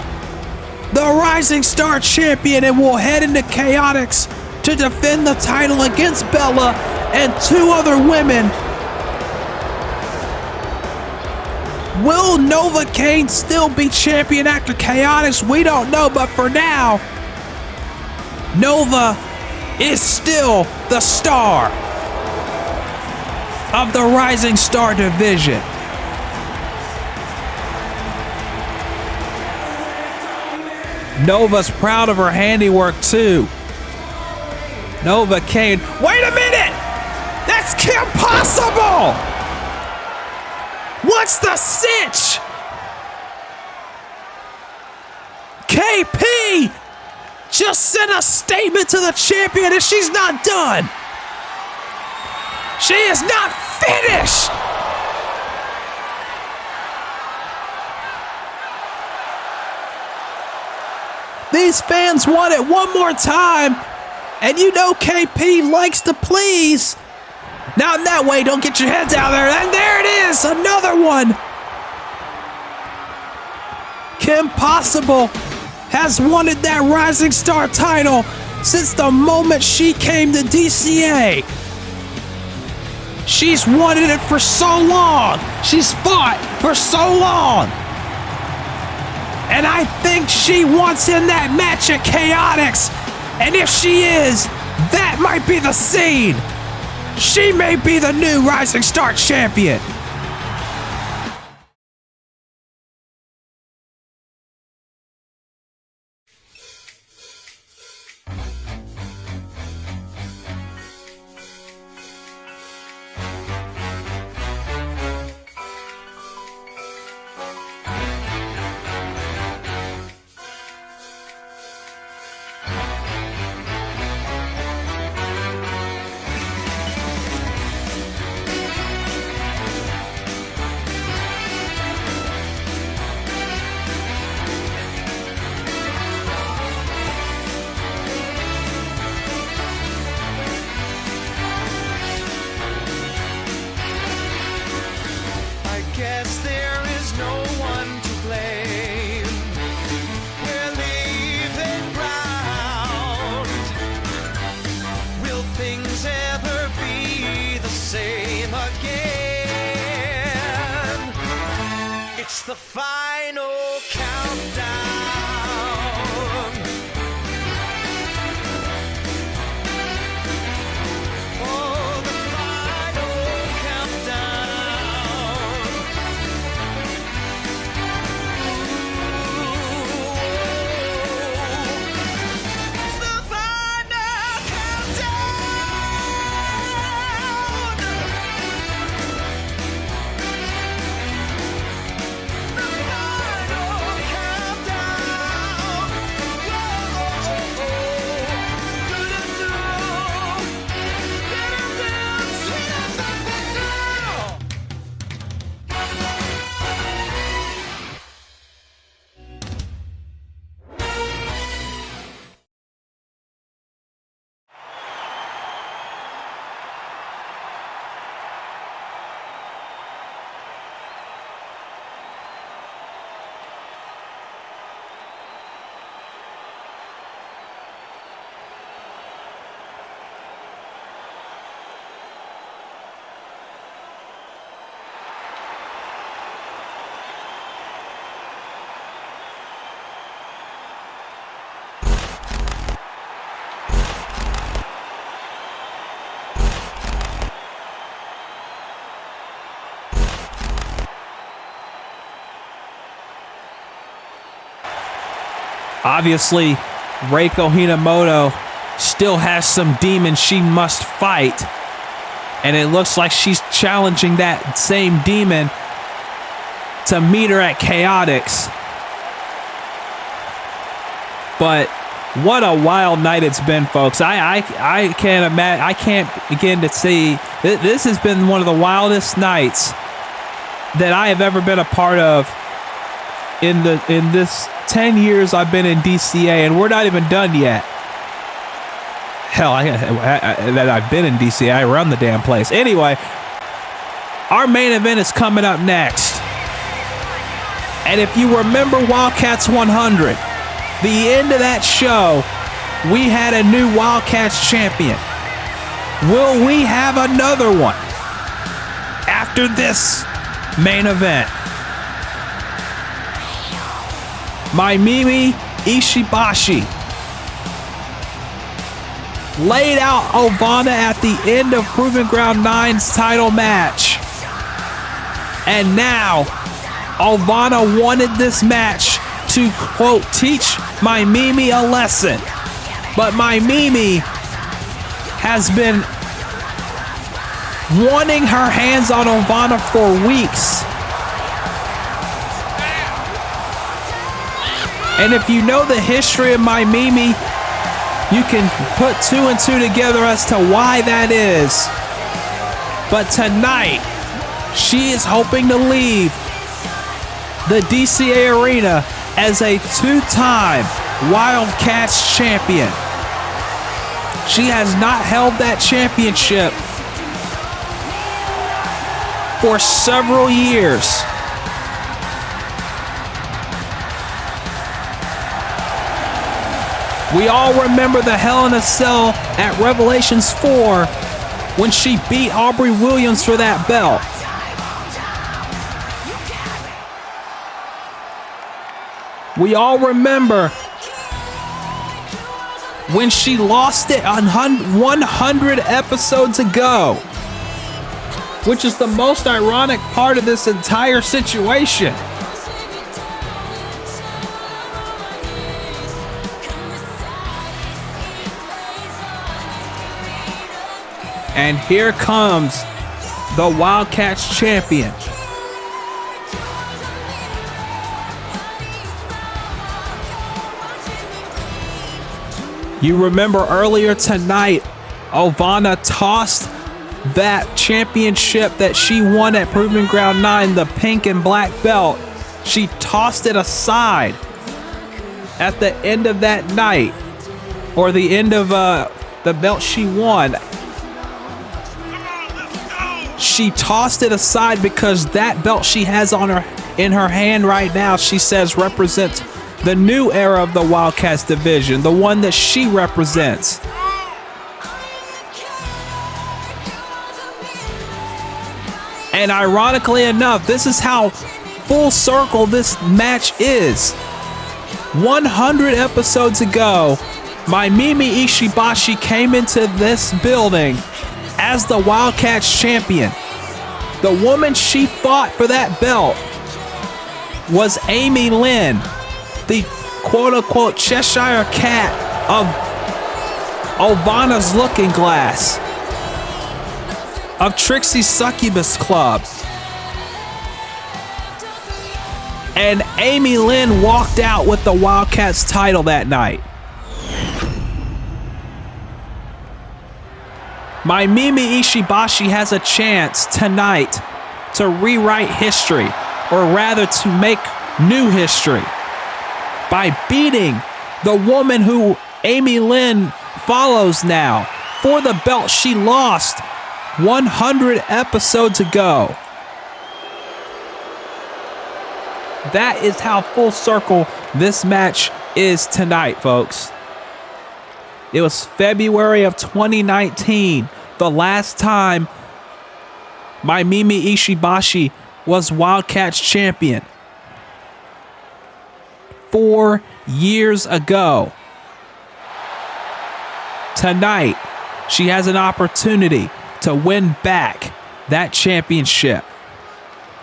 the Rising Star Champion and will head into Chaotix to defend the title against Bella and 2 other women. Will Nova Cain still be champion after Chaotix? We don't know, but for now, Nova is still the star of the Rising Star division. Nova's proud of her handiwork too. Nova Cain. Wait a minute! That's impossible! What's the sitch? KP just sent a statement to the champion and she's not done. She is not finished. These fans want it one more time, and you know KP likes to please. Not in that way, don't get your heads out there. And there it is, another one. Kim Possible has wanted that Rising Star title since the moment she came to DCA. She's wanted it for so long. She's fought for so long. And I think she wants in that match at Chaotix. And if she is, that might be the scene. She may be the new Rising Star Champion. Obviously, Reiko Hinamoto still has some demons she must fight. And it looks like she's challenging that same demon to meet her at Chaotix. But what a wild night it's been, folks. I can't imagine. I can't begin to see. This has been one of the wildest nights that I have ever been a part of in this 10 years I've been in DCA, and we're not even done yet. Hell, that I've been in DCA, I run the damn place. Anyway, our main event is coming up next. And if you remember Wildcats 100, the end of that show, we had a new Wildcats champion. Will we have another one after this main event? Maimimi Ishibashi laid out Ovanna at the end of Proving Ground 9's title match. And now, Ovanna wanted this match to, quote, teach Maimimi a lesson. But Maimimi has been wanting her hands on Ovanna for weeks. And if you know the history of Maimimi, you can put 2 and 2 together as to why that is. But tonight, she is hoping to leave the DCA arena as a 2-time Wildcats champion. She has not held that championship for several years. We all remember the Hell in a Cell at Revelations 4 when she beat Aubrey Williams for that belt. We all remember when she lost it on 100 episodes ago, which is the most ironic part of this entire situation. And here comes the Wildcats champion. You remember earlier tonight, Ovanna tossed that championship that she won at Proving Ground 9, the pink and black belt. She tossed it aside at the end of that night, or the end of the belt she won. She tossed it aside because that belt she has on her in her hand right now, she says, represents the new era of the Wildcats division, the one that she represents. And ironically enough, this is how full circle this match is. 100 episodes ago, Maimimi Ishibashi came into this building as the Wildcats champion. The woman she fought for that belt was Amy Lynn, the quote-unquote Cheshire Cat of Ovanna's Looking Glass, of Trixie's Succubus Club. And Amy Lynn walked out with the Wildcats title that night. Maimimi Ishibashi has a chance tonight to rewrite history, or rather to make new history, by beating the woman who Amy Lynn follows now for the belt she lost 100 episodes ago. That is how full circle this match is tonight, folks. It was February of 2019, the last time Maimimi Ishibashi was Wildcats champion. 4 years ago. Tonight, she has an opportunity to win back that championship.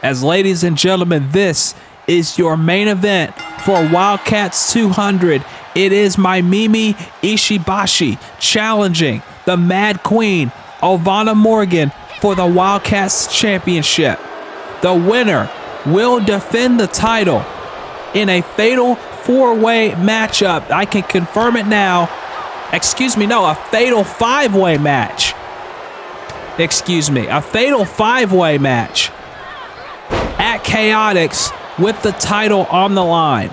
As ladies and gentlemen, this is your main event for Wildcats 200. It is Maimimi Ishibashi challenging the Mad Queen, Ovanna Morgan, for the Wildcats Championship. The winner will defend the title in a fatal 4-way matchup. I can confirm it now. Excuse me, no, a fatal 5-way match. Excuse me, a fatal 5-way match at Chaotix with the title on the line.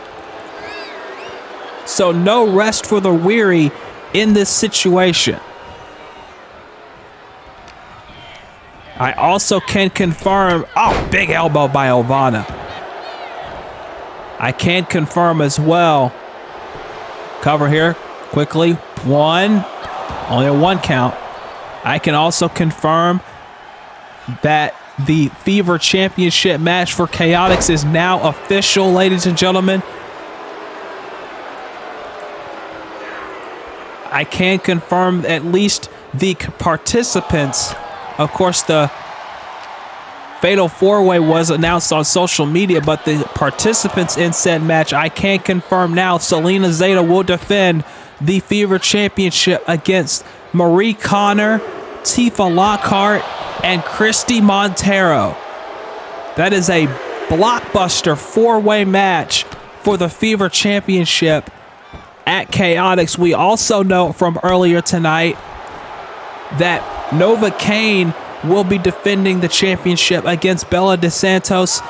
So no rest for the weary in this situation. I also can confirm, oh, big elbow by Ivana. I can confirm as well. Cover here quickly. One, only a 1 count. I can also confirm that the Fever Championship match for Chaotix is now official, ladies and gentlemen. I can confirm at least the participants. Of course, the Fatal 4-Way was announced on social media, but the participants in said match, I can confirm now, Selena Zeta will defend the Fever Championship against Marie Connor, Tifa Lockhart, and Christy Montero. That is a blockbuster 4-way match for the Fever Championship at Chaotix. We also know from earlier tonight that Nova Cain will be defending the championship against Bella DeSantos.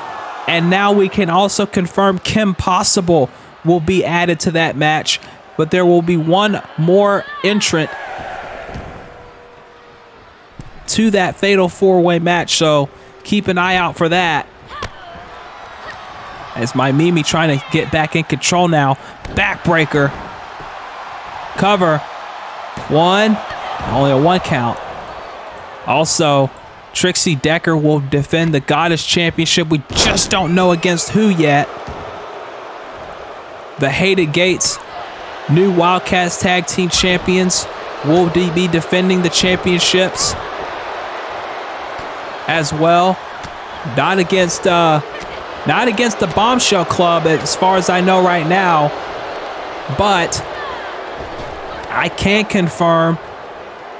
And now we can also confirm Kim Possible will be added to that match. But there will be one more entrant to that fatal 4-way match. So keep an eye out for that. As Maimimi trying to get back in control now. Backbreaker. Cover. One. Only a 1 count. Also, Trixie Decker will defend the Goddess Championship. We just don't know against who yet. The Hated Gates, new Wildcats Tag Team Champions, will be defending the championships as well. Not against the Bombshell Club as far as I know right now. But I can confirm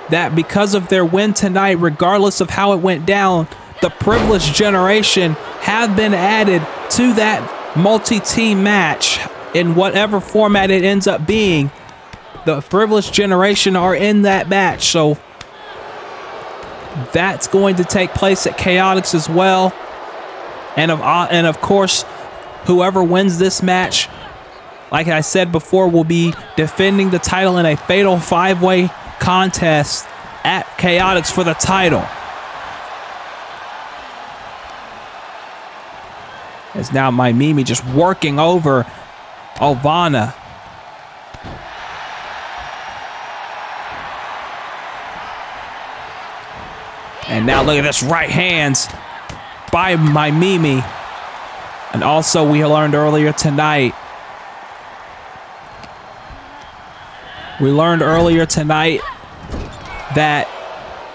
that because of their win tonight, regardless of how it went down, the Privileged Generation have been added to that multi-team match in whatever format it ends up being. The Privileged Generation are in that match, so that's going to take place at Chaotix as well. And of course, whoever wins this match, like I said before, will be defending the title in a fatal 5-way contest at Chaotix for the title. As now Maimimi just working over Ovanna. And now look at this, right hands by Maimimi. And also we learned earlier tonight, that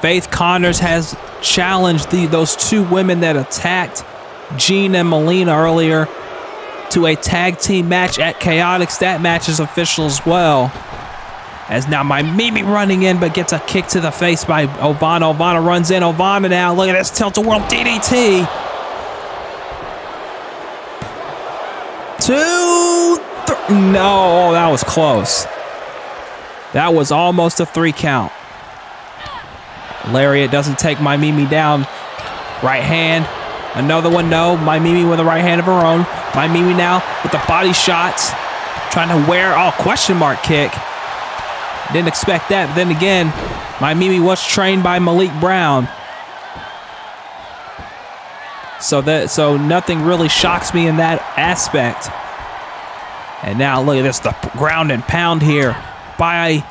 Faith Connors has challenged those two women that attacked Jean and Melina earlier to a tag team match at Chaotix. That match is official as well. As now Maimimi running in, but gets a kick to the face by Ovanna. Ovanna runs in. Ovanna now, look at this tilt-a-whirl DDT. 2, 3. No, that was close. That was almost a 3 count. Lariat doesn't take Maimimi down. Right hand. Another one, no. Maimimi with a right hand of her own. Maimimi now with the body shots. Trying to wear, question mark kick. Didn't expect that. But then again, Maimimi was trained by Malik Brown. So nothing really shocks me in that aspect. And now look at this, the ground and pound here by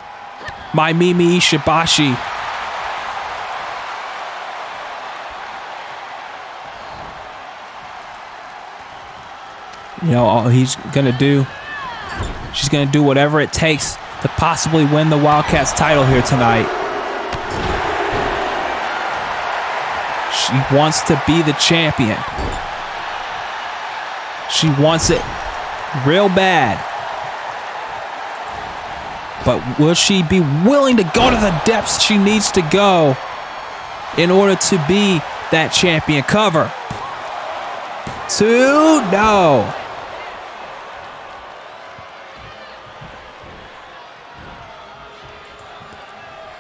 Maimimi Ishibashi. You know, all she's gonna do whatever it takes to possibly win the Wildcats title here tonight. She wants to be the champion. She wants it real bad. But will she be willing to go to the depths she needs to go in order to be that champion? Cover. 2, no.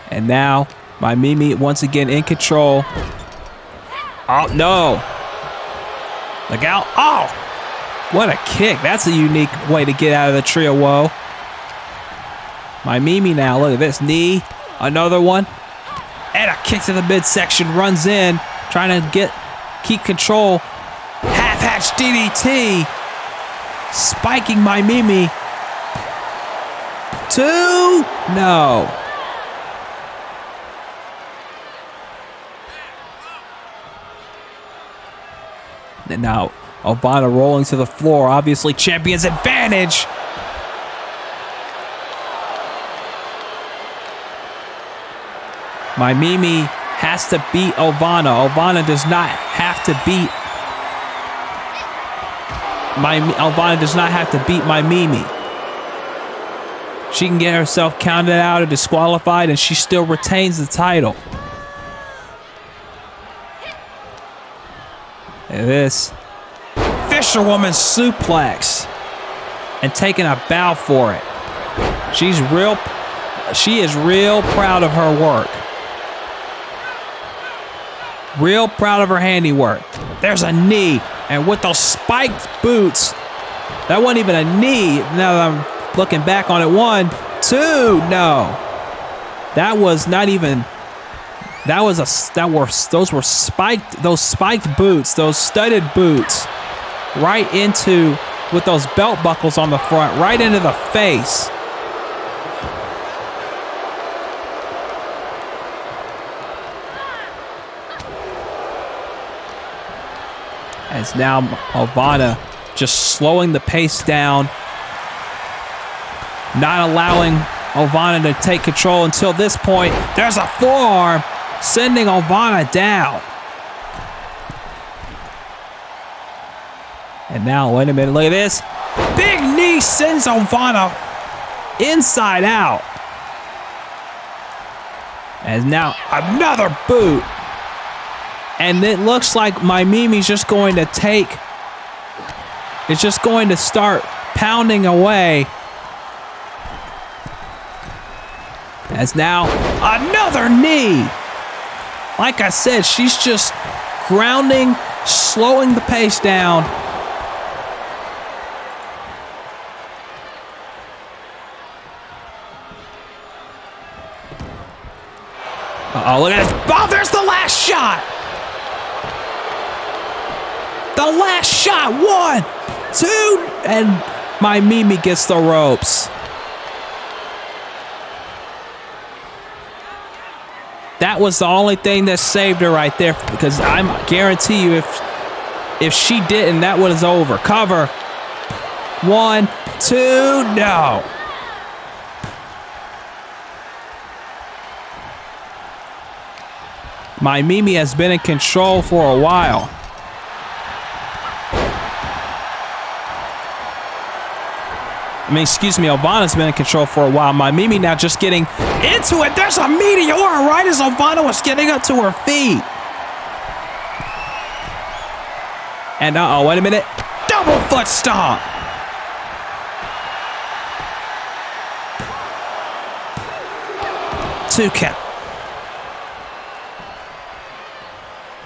And now Maimimi once again in control. Oh, no. Look out. Oh, what a kick. That's a unique way to get out of the tree of woe. Maimimi now, look at this. Knee, another one. And a kick to the midsection, runs in, trying to keep control. Half-hatch DDT. Spiking Maimimi. 2, no. And now Ovanna rolling to the floor. Obviously, champion's advantage. Maimimi has to beat Ovanna. Ovanna does not have to beat Ovanna does not have to beat Maimimi. She can get herself counted out or disqualified, and she still retains the title. Look at this. Fisherwoman suplex. And taking a bow for it. She is real proud of her work. Real proud of her handiwork. There's a knee. And with those spiked boots, that wasn't even a knee. Now that I'm looking back on it, 1, 2, no. That was not even. Those were spiked. Those spiked boots, those studded boots, right into with those belt buckles on the front, right into the face. As now Ovanna just slowing the pace down, not allowing Ovanna to take control until this point. There's a forearm sending Ovanna down. And now, wait a minute, look at this. Big knee sends Ovanna inside out. And now another boot. And it looks like Maimimi's just going to start pounding away. As now, another knee. Like I said, she's just grounding, slowing the pace down. Uh-oh, look at this. Oh, there's the last shot. The last shot, 1, 2, and Maimimi gets the ropes. That was the only thing that saved her right there, because I guarantee you if she didn't, that was over. Cover. 1, 2, no. Maimimi has been in control for a while. Ovanna's been in control for a while. Maimimi now just getting into it. There's a meteor right as Ovanna was getting up to her feet. And wait a minute. Double foot stomp. Two count.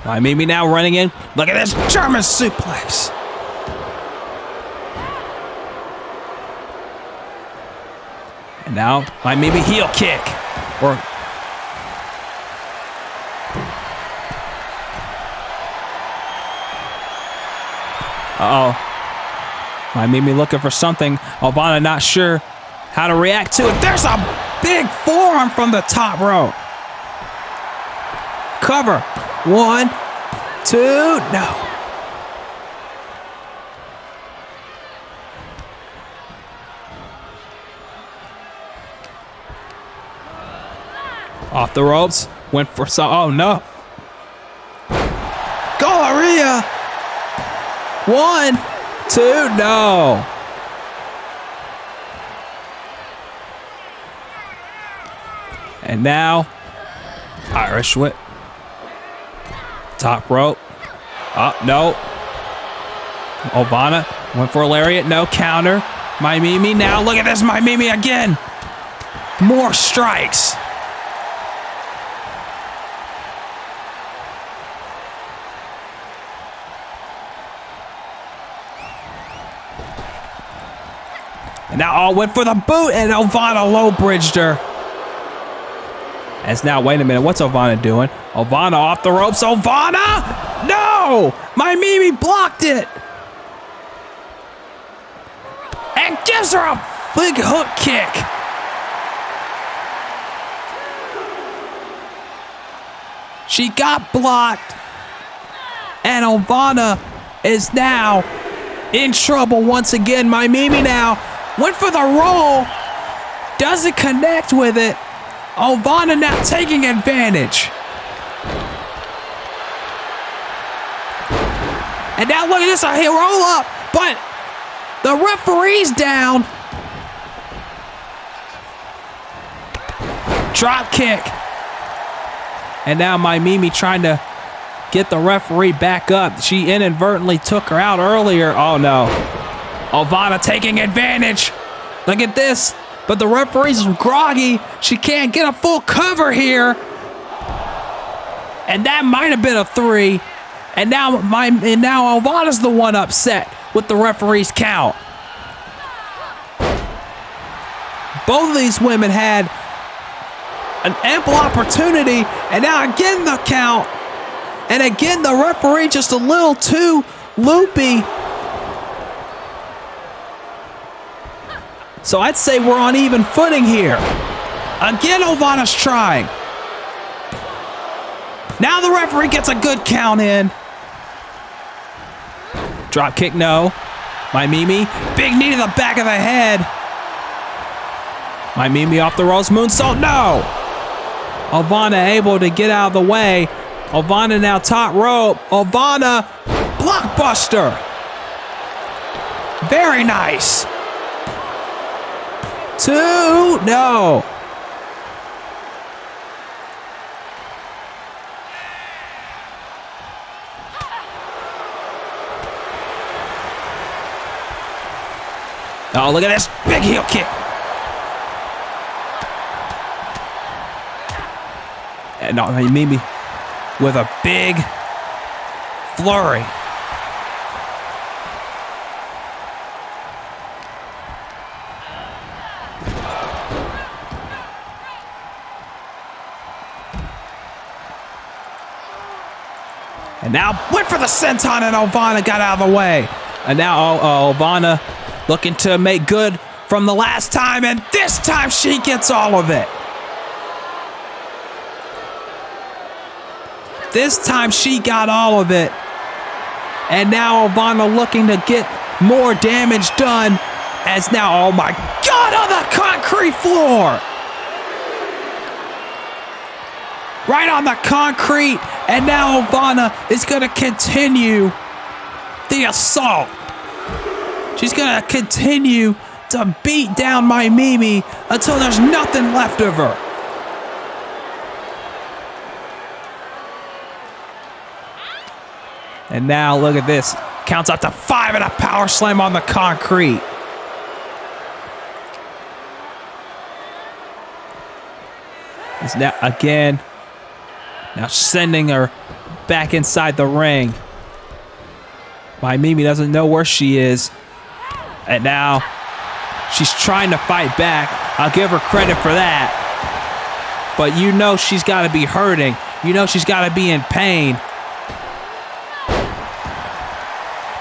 Maimimi now running in. Look at this German suplex. And now Maimimi heel kick. Uh-oh. Maimimi looking for something. Ovanna not sure how to react to it. There's a big forearm from the top rope. Cover. 1, 2, no. Off the ropes. Went for some. Oh, no. Galleria. 1, 2, no. And now, Irish whip. Top rope. Oh, no. Ovanna went for a lariat. No counter. Maimimi now. Look at this. Maimimi again. More strikes. And now, went for the boot, and Ovanna low-bridged her. As now, wait a minute, what's Ovanna doing? Ovanna off the ropes. Ovanna! No! Maimimi blocked it! And gives her a big hook kick. She got blocked. And Ovanna is now in trouble once again. Maimimi now went for the roll. Doesn't connect with it. Ovanna now taking advantage. And now look at this, a roll up, but the referee's down. Drop kick. And now Maimimi trying to get the referee back up. She inadvertently took her out earlier. Oh no. Ovanna taking advantage. Look at this. But the referee's groggy. She can't get a full cover here. And that might have been a 3. And now Ovanna's the one upset with the referee's count. Both of these women had an ample opportunity. And now again the count. And again the referee just a little too loopy. So I'd say we're on even footing here. Again, Ovanna's trying. Now the referee gets a good count in. Drop kick, no. Maimimi, big knee to the back of the head. Maimimi off the ropes, moonsault, no. Ovanna able to get out of the way. Ovanna now top rope. Ovanna, blockbuster. Very nice. 2, no. Oh, look at this big heel kick. And no, Maimimi with a big flurry. And now went for the senton and Ovanna got out of the way. And now Ovanna looking to make good from the last time, and this time she gets all of it. This time she got all of it. And now Ovanna looking to get more damage done as now, oh my God, on the concrete floor. Right on the concrete, and now Ovanna is going to continue the assault. She's going to continue to beat down Maimimi until there's nothing left of her. And now look at this. Counts up to 5 and a power slam on the concrete. Is now again. Now sending her back inside the ring. Maimimi doesn't know where she is. And now she's trying to fight back. I'll give her credit for that. But you know she's got to be hurting. You know she's got to be in pain.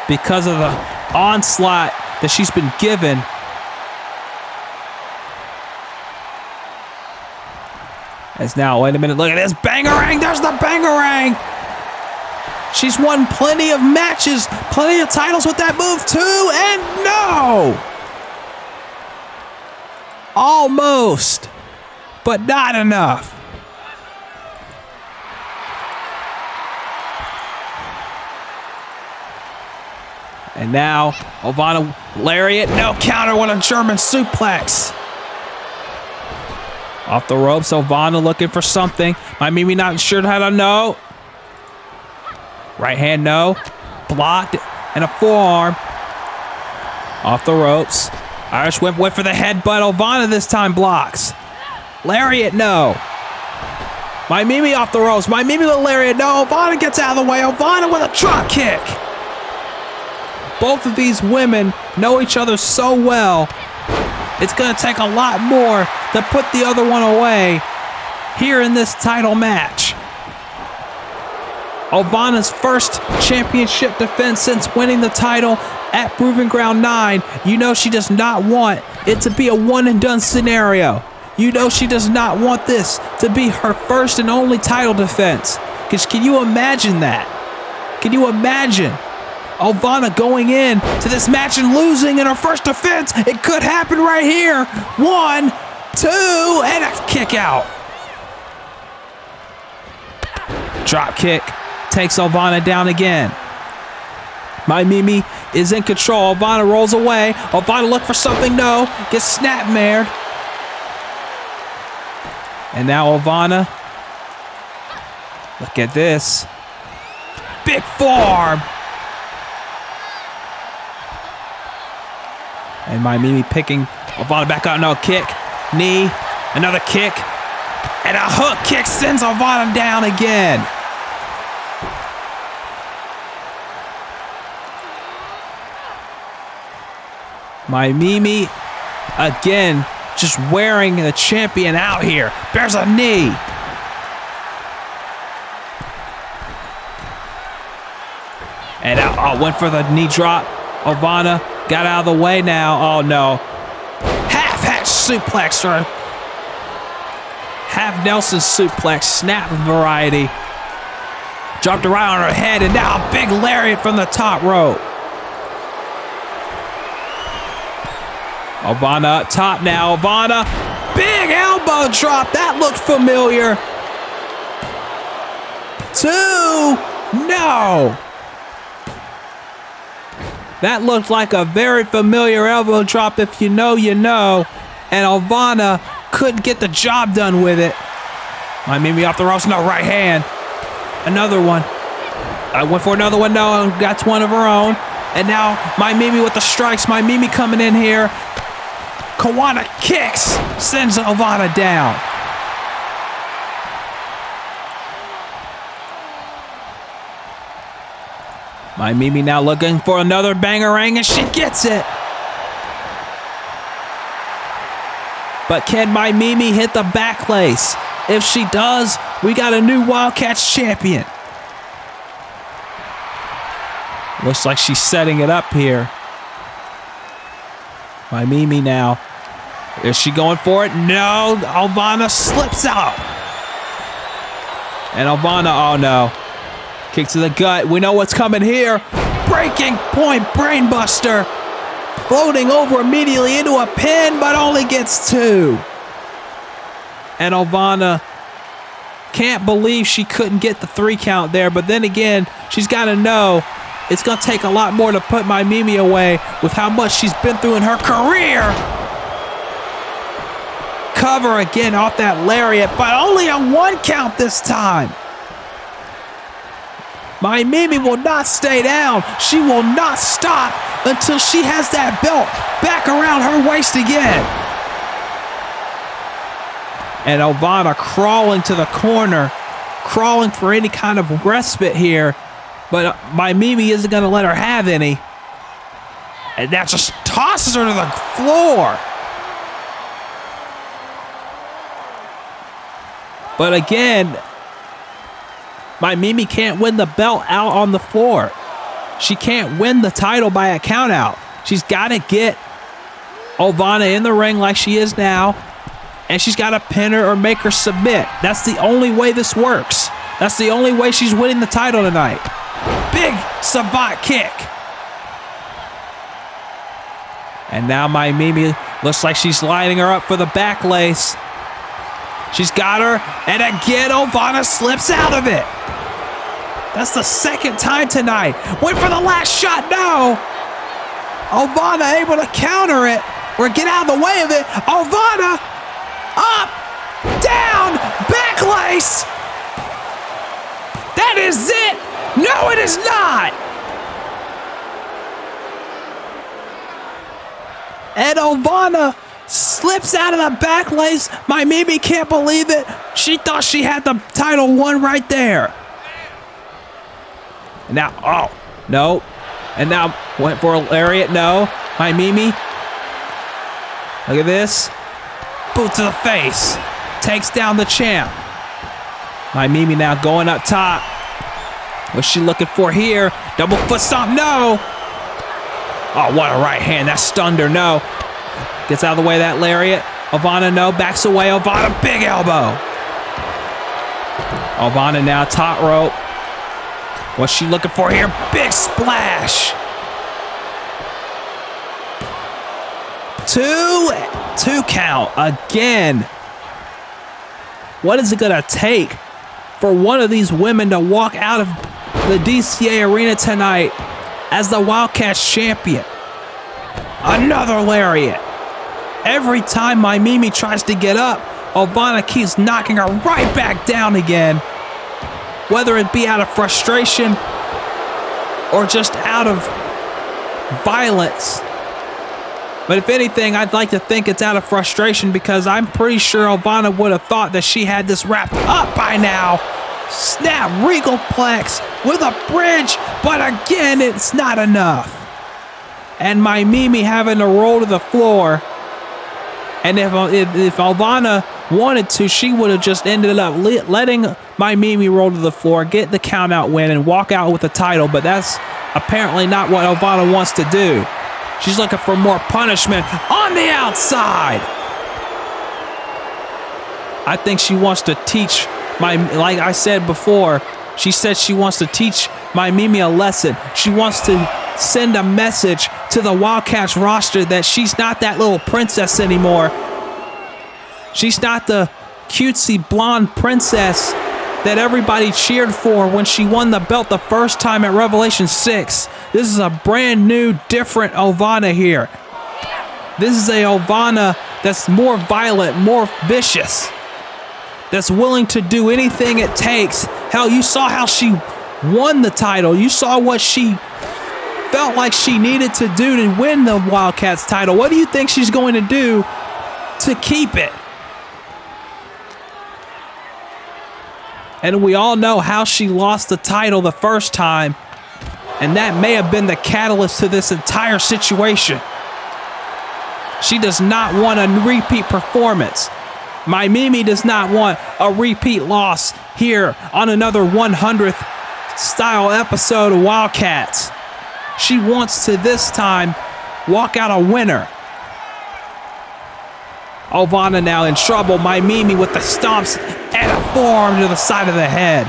Because of the onslaught that she's been given. As now, wait a minute, look at this bangarang. There's the bangarang. She's won plenty of matches, plenty of titles with that move too, and no! Almost, but not enough. And now, Ovanna lariat, no counter with a German suplex. Off the ropes, Ovanna looking for something. Maimimi not sure how to know. Right hand, no. Blocked, and a forearm. Off the ropes. Irish Whip went for the headbutt. Ovanna this time blocks. Lariat, no. Maimimi off the ropes. Maimimi with a lariat, no. Ovanna gets out of the way. Ovanna with a drop kick. Both of these women know each other so well. It's going to take a lot more to put the other one away here in this title match. Ovanna's first championship defense since winning the title at Proving Ground 9. You know she does not want it to be a one-and-done scenario. You know she does not want this to be her first and only title defense. Because can you imagine that? Can you imagine Ovanna going in to this match and losing in her first defense? It could happen right here. 1, 2, and a kick out. Drop kick takes Ovanna down again. Maimimi is in control. Ovanna rolls away. Ovanna look for something. No. Gets snapmared. And now Ovanna. Look at this. Big forearm. And Maimimi picking Ovanna back up. No, kick. Knee. Another kick. And a hook kick sends Ovanna down again. Maimimi, again, just wearing the champion out here. Bears a knee. And went for the knee drop. Ovanna got out of the way now. Oh, no. Half-hatch suplex or half Nelson suplex, snap variety. Dropped her right on her head, and now a big lariat from the top rope. Ovanna up top now. Ovanna, big elbow drop. That looked familiar. 2, no. That looked like a very familiar elbow drop. If you know, you know. And Ovanna couldn't get the job done with it. Maimimi off the ropes. No, right hand. Another one. I went for another one. No, got one of her own. And now Maimimi with the strikes. Maimimi coming in here. Kawana kicks, sends Ovanna down. Maimimi now looking for another bangerang, and she gets it. But can Maimimi hit the back lace? If she does, we got a new Wildcats champion. Looks like she's setting it up here. Maimimi now. Is she going for it? No. Ovanna slips out. And Ovanna, oh no. Kick to the gut. We know what's coming here. Breaking point brainbuster. Floating over immediately into a pin, but only gets 2. And Ovanna can't believe she couldn't get the 3 count there. But then again, she's got to know it's going to take a lot more to put Maimimi away with how much she's been through in her career. Cover again off that lariat, but only a 1 count this time. Maimimi will not stay down. She will not stop until she has that belt back around her waist again. And Ovanna crawling to the corner, crawling for any kind of respite here. But Maimimi isn't going to let her have any. And that just tosses her to the floor. But again, Maimimi can't win the belt out on the floor. She can't win the title by a count out. She's got to get Ovanna in the ring like she is now. And she's got to pin her or make her submit. That's the only way this works. That's the only way she's winning the title tonight. Big savant kick. And now Maimimi looks like she's lining her up for the back lace. She's got her, and again Ovanna slips out of it. That's the 2nd time tonight. Went for the last shot, no. Ovanna able to counter it or get out of the way of it. Ovanna up. down, back lace. That is it. No, it is not. And Ovanna slips out of the back lace. Maimimi can't believe it. She thought she had the title won right there. And now, oh, no. And now went for a lariat. No. Maimimi. Look at this. Boot to the face. Takes down the champ. Maimimi now going up top. What's she looking for here? Double foot stomp. No. Oh, what a right hand. That stunned her. No. Gets out of the way of that lariat. Ovanna, no. Backs away. Ovanna, big elbow. Ovanna now top rope. What's she looking for here? Big splash. Two count again. What is it going to take for one of these women to walk out of the DCA arena tonight as the Wildcats champion? Another lariat. Every time Maimimi tries to get up, Ovanna keeps knocking her right back down again. Whether it be out of frustration or just out of violence. But if anything, I'd like to think it's out of frustration because I'm pretty sure Ovanna would have thought that she had this wrapped up by now. Snap regal plex with a bridge, but again, it's not enough. And Maimimi having to roll to the floor. And if Ovanna wanted to, she would have just ended up letting Maimimi roll to the floor, get the count out win, and walk out with the title. But that's apparently not what Ovanna wants to do. She's looking for more punishment on the outside. I think she wants to teach like I said before, she said she wants to teach Maimimi a lesson. She wants to send a message to the Wildcats roster that she's not that little princess anymore. She's not the cutesy blonde princess that everybody cheered for when she won the belt the first time at Revelation 6. This is a brand new, different Ovanna here. This is a Ovanna that's more violent, more vicious, that's willing to do anything it takes. Hell, you saw how she won the title. You saw what she felt like she needed to do to win the Wildcats title. What do you think she's going to do to keep it? And we all know how she lost the title the first time, and that may have been the catalyst to this entire situation. She does not want a repeat performance. Maimimi does not want a repeat loss here on another 100th style episode of Wildcats. She wants to this time walk out a winner. Ovanna now in trouble. Maimimi with the stomps and a forearm to the side of the head.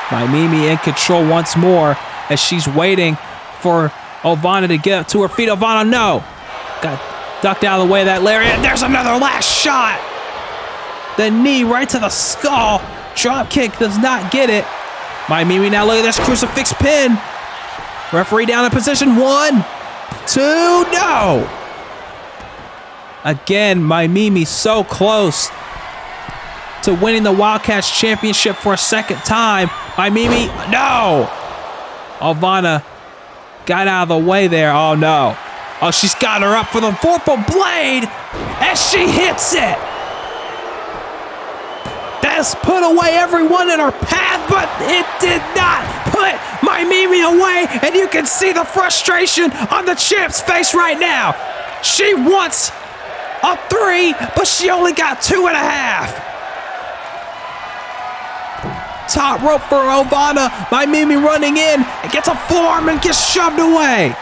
Maimimi in control once more as she's waiting for Ovanna to get up to her feet. Ovanna, no. Got ducked out of the way of that lariat. There's another last shot. The knee right to the skull. Drop kick does not get it. Maimimi now, look at this crucifix pin. Referee down in position. 1, 2, no. Again, Maimimi so close to winning the Wildcats championship for a second time. Maimimi, no. Ovanna got out of the way there. Oh, no. Oh, she's got her up for the vorpal blade as she hits it. That's put away everyone in her path, but it did not put Maimimi away, and you can see the frustration on the champ's face right now. She wants a 3, but she only got 2.5. Top rope for Ovanna. Maimimi running in and gets a forearm and gets shoved away.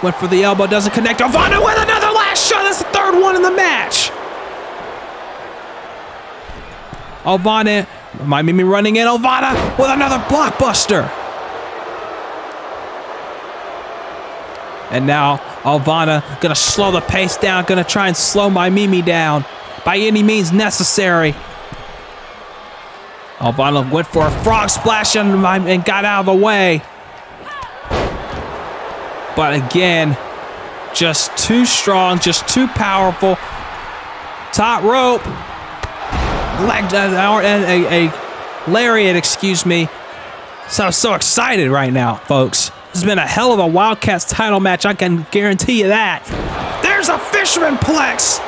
Went for the elbow, doesn't connect. Ovanna with another last shot. That's the third one in the match. Ovanna, Maimimi running in. Ovanna with another blockbuster. And now Ovanna gonna slow the pace down, gonna try and slow Maimimi down by any means necessary. Ovanna went for a frog splash and got out of the way. But again, just too strong, just too powerful. Top rope. A lariat, excuse me. So excited right now, folks. This has been a hell of a Wildcats title match. I can guarantee you that. There's a Fisherman Plex.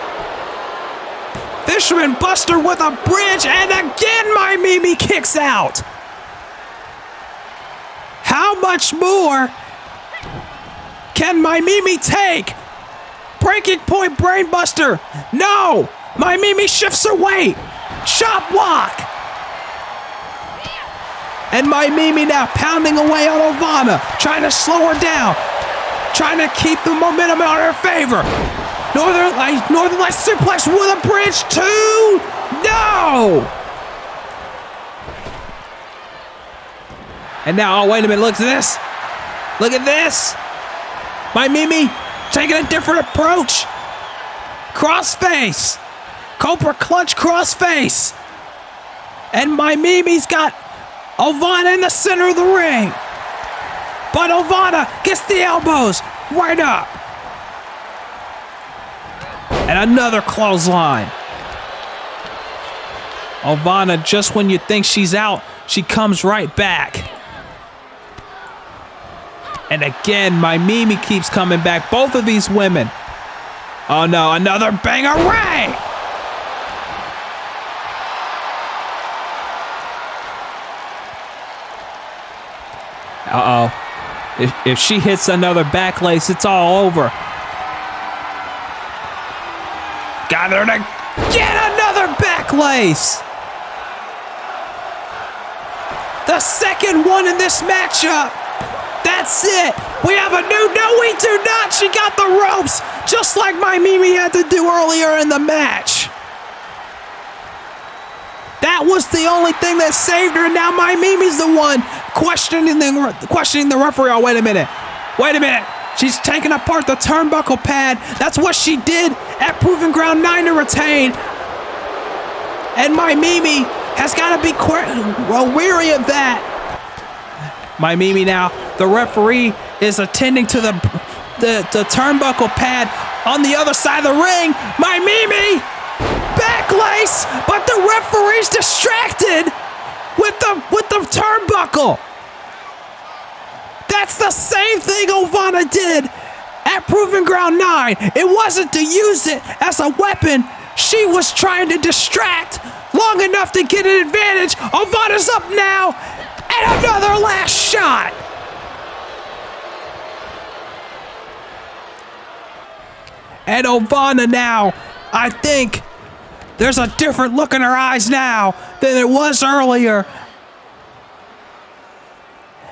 Fisherman Buster with a bridge, and again Maimimi kicks out. How much more can Maimimi take? Breaking point brainbuster. No! Maimimi shifts her weight. Chop block. And Maimimi now pounding away on Ovanna, trying to slow her down, trying to keep the momentum in her favor. Northern Lights suplex with a bridge. 2. No! And now, oh, wait a minute, look at this. Look at this. Maimimi taking a different approach. Crossface. Cobra clutch crossface. And Maimimi's got Ovanna in the center of the ring. But Ovanna gets the elbows right up. And another clothesline. Ovanna, just when you think she's out, she comes right back. And again, Maimimi keeps coming back. Both of these women. Oh no, another banger Ray! Uh-oh. If she hits another backlace, it's all over. Got her to get another backlace! The second one in this matchup. That's it. We have a new... No, we do not. She got the ropes, just like Maimimi had to do earlier in the match. That was the only thing that saved her. Now Maimimi's the one questioning the referee. Oh, wait a minute. Wait a minute. She's taking apart the turnbuckle pad. That's what she did at Proving Ground 9 to retain. And Maimimi has got to be weary of that. Maimimi now, the referee is attending to the turnbuckle pad on the other side of the ring. Maimimi, backlace, but the referee's distracted with the turnbuckle. That's the same thing Ovanna did at Proving Ground 9. It wasn't to use it as a weapon. She was trying to distract long enough to get an advantage. Ovanna's up now, and another last shot. And Ovanna now, I think there's a different look in her eyes now than it was earlier.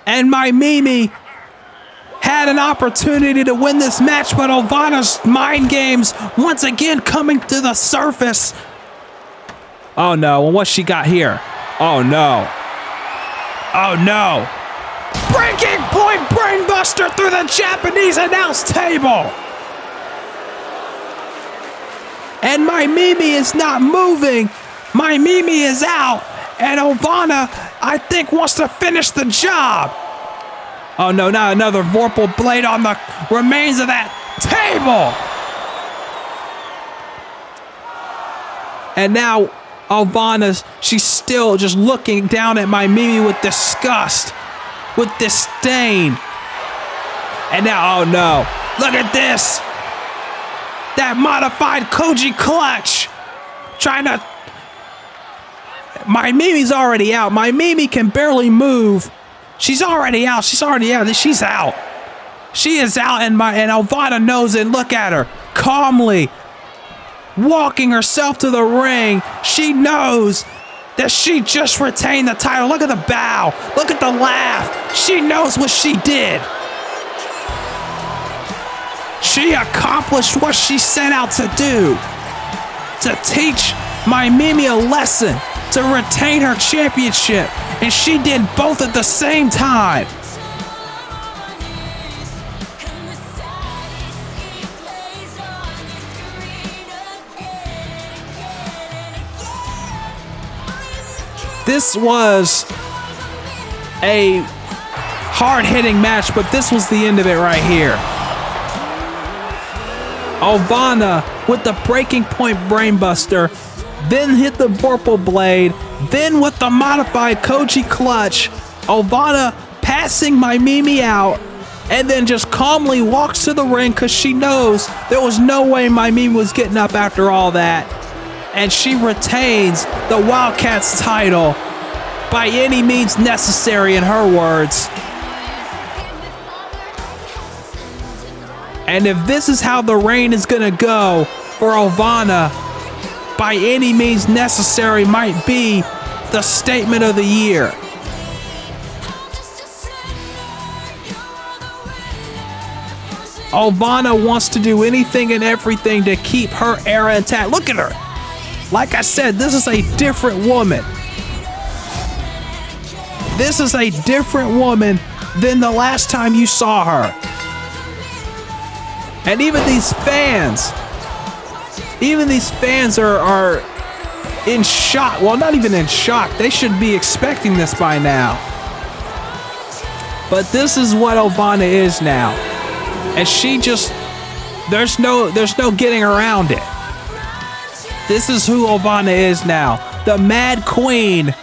And Maimimi had an opportunity to win this match, but Ovanna's mind games once again coming to the surface. Oh no, well, what's she got here? Oh no. Oh no. Breaking point brainbuster through the Japanese announce table. And Maimimi is not moving. Maimimi is out. And Ovanna, I think, wants to finish the job. Oh no, not another Vorpal blade on the remains of that table. And now Ovanna's, she's still just looking down at Maimimi with disgust, with disdain. And now, oh no, look at this. That modified Koji clutch. Trying to... Maimimi's already out. Maimimi can barely move. She's already out. She's already out. She's out. She is out, and Ovanna knows it. Look at her. Calmly walking herself to the ring. She knows that she just retained the title. Look at the bow. Look at the laugh. She knows what she did. She accomplished what she set out to do. To teach Maimimi a lesson. To retain her championship. And she did both at the same time. This was a hard-hitting match, but this was the end of it right here. Ovanna with the breaking point brainbuster, then hit the Vorpal Blade, then with the modified Koji clutch, Ovanna passing Maimimi out, and then just calmly walks to the ring because she knows there was no way Maimimi was getting up after all that. And she retains the Wildcats title by any means necessary, in her words. And if this is how the reign is going to go for Ovanna, by any means necessary might be the statement of the year. Ovanna wants to do anything and everything to keep her era intact. Look at her. Like I said, this is a different woman. This is a different woman than the last time you saw her. And even these fans are in shock. Well, not even in shock. They should be expecting this by now. But this is what Ovanna is now. And she just, there's no getting around it. This is who Ovanna is now. The Mad Queen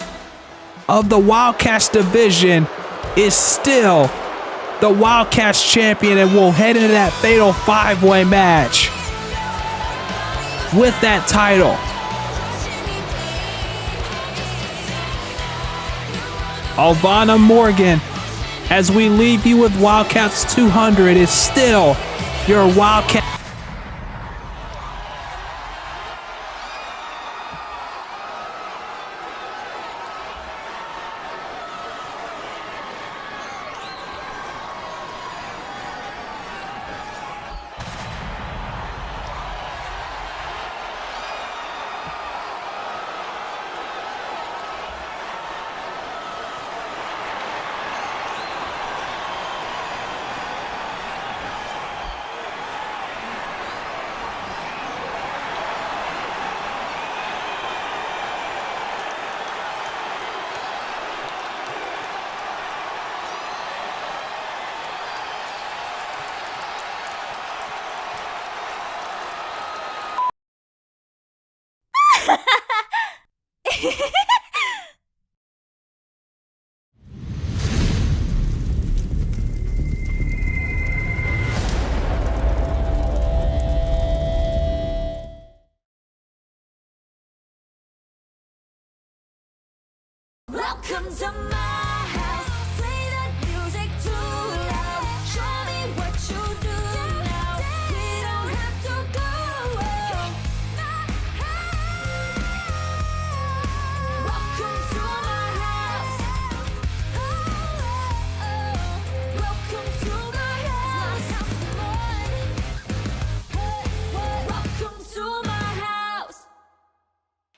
of the Wildcats division is still the Wildcats champion, and will head into that fatal 5-way match with that title. Ovanna Morgan, as we leave you with Wildcats 200, is still your Wildcat.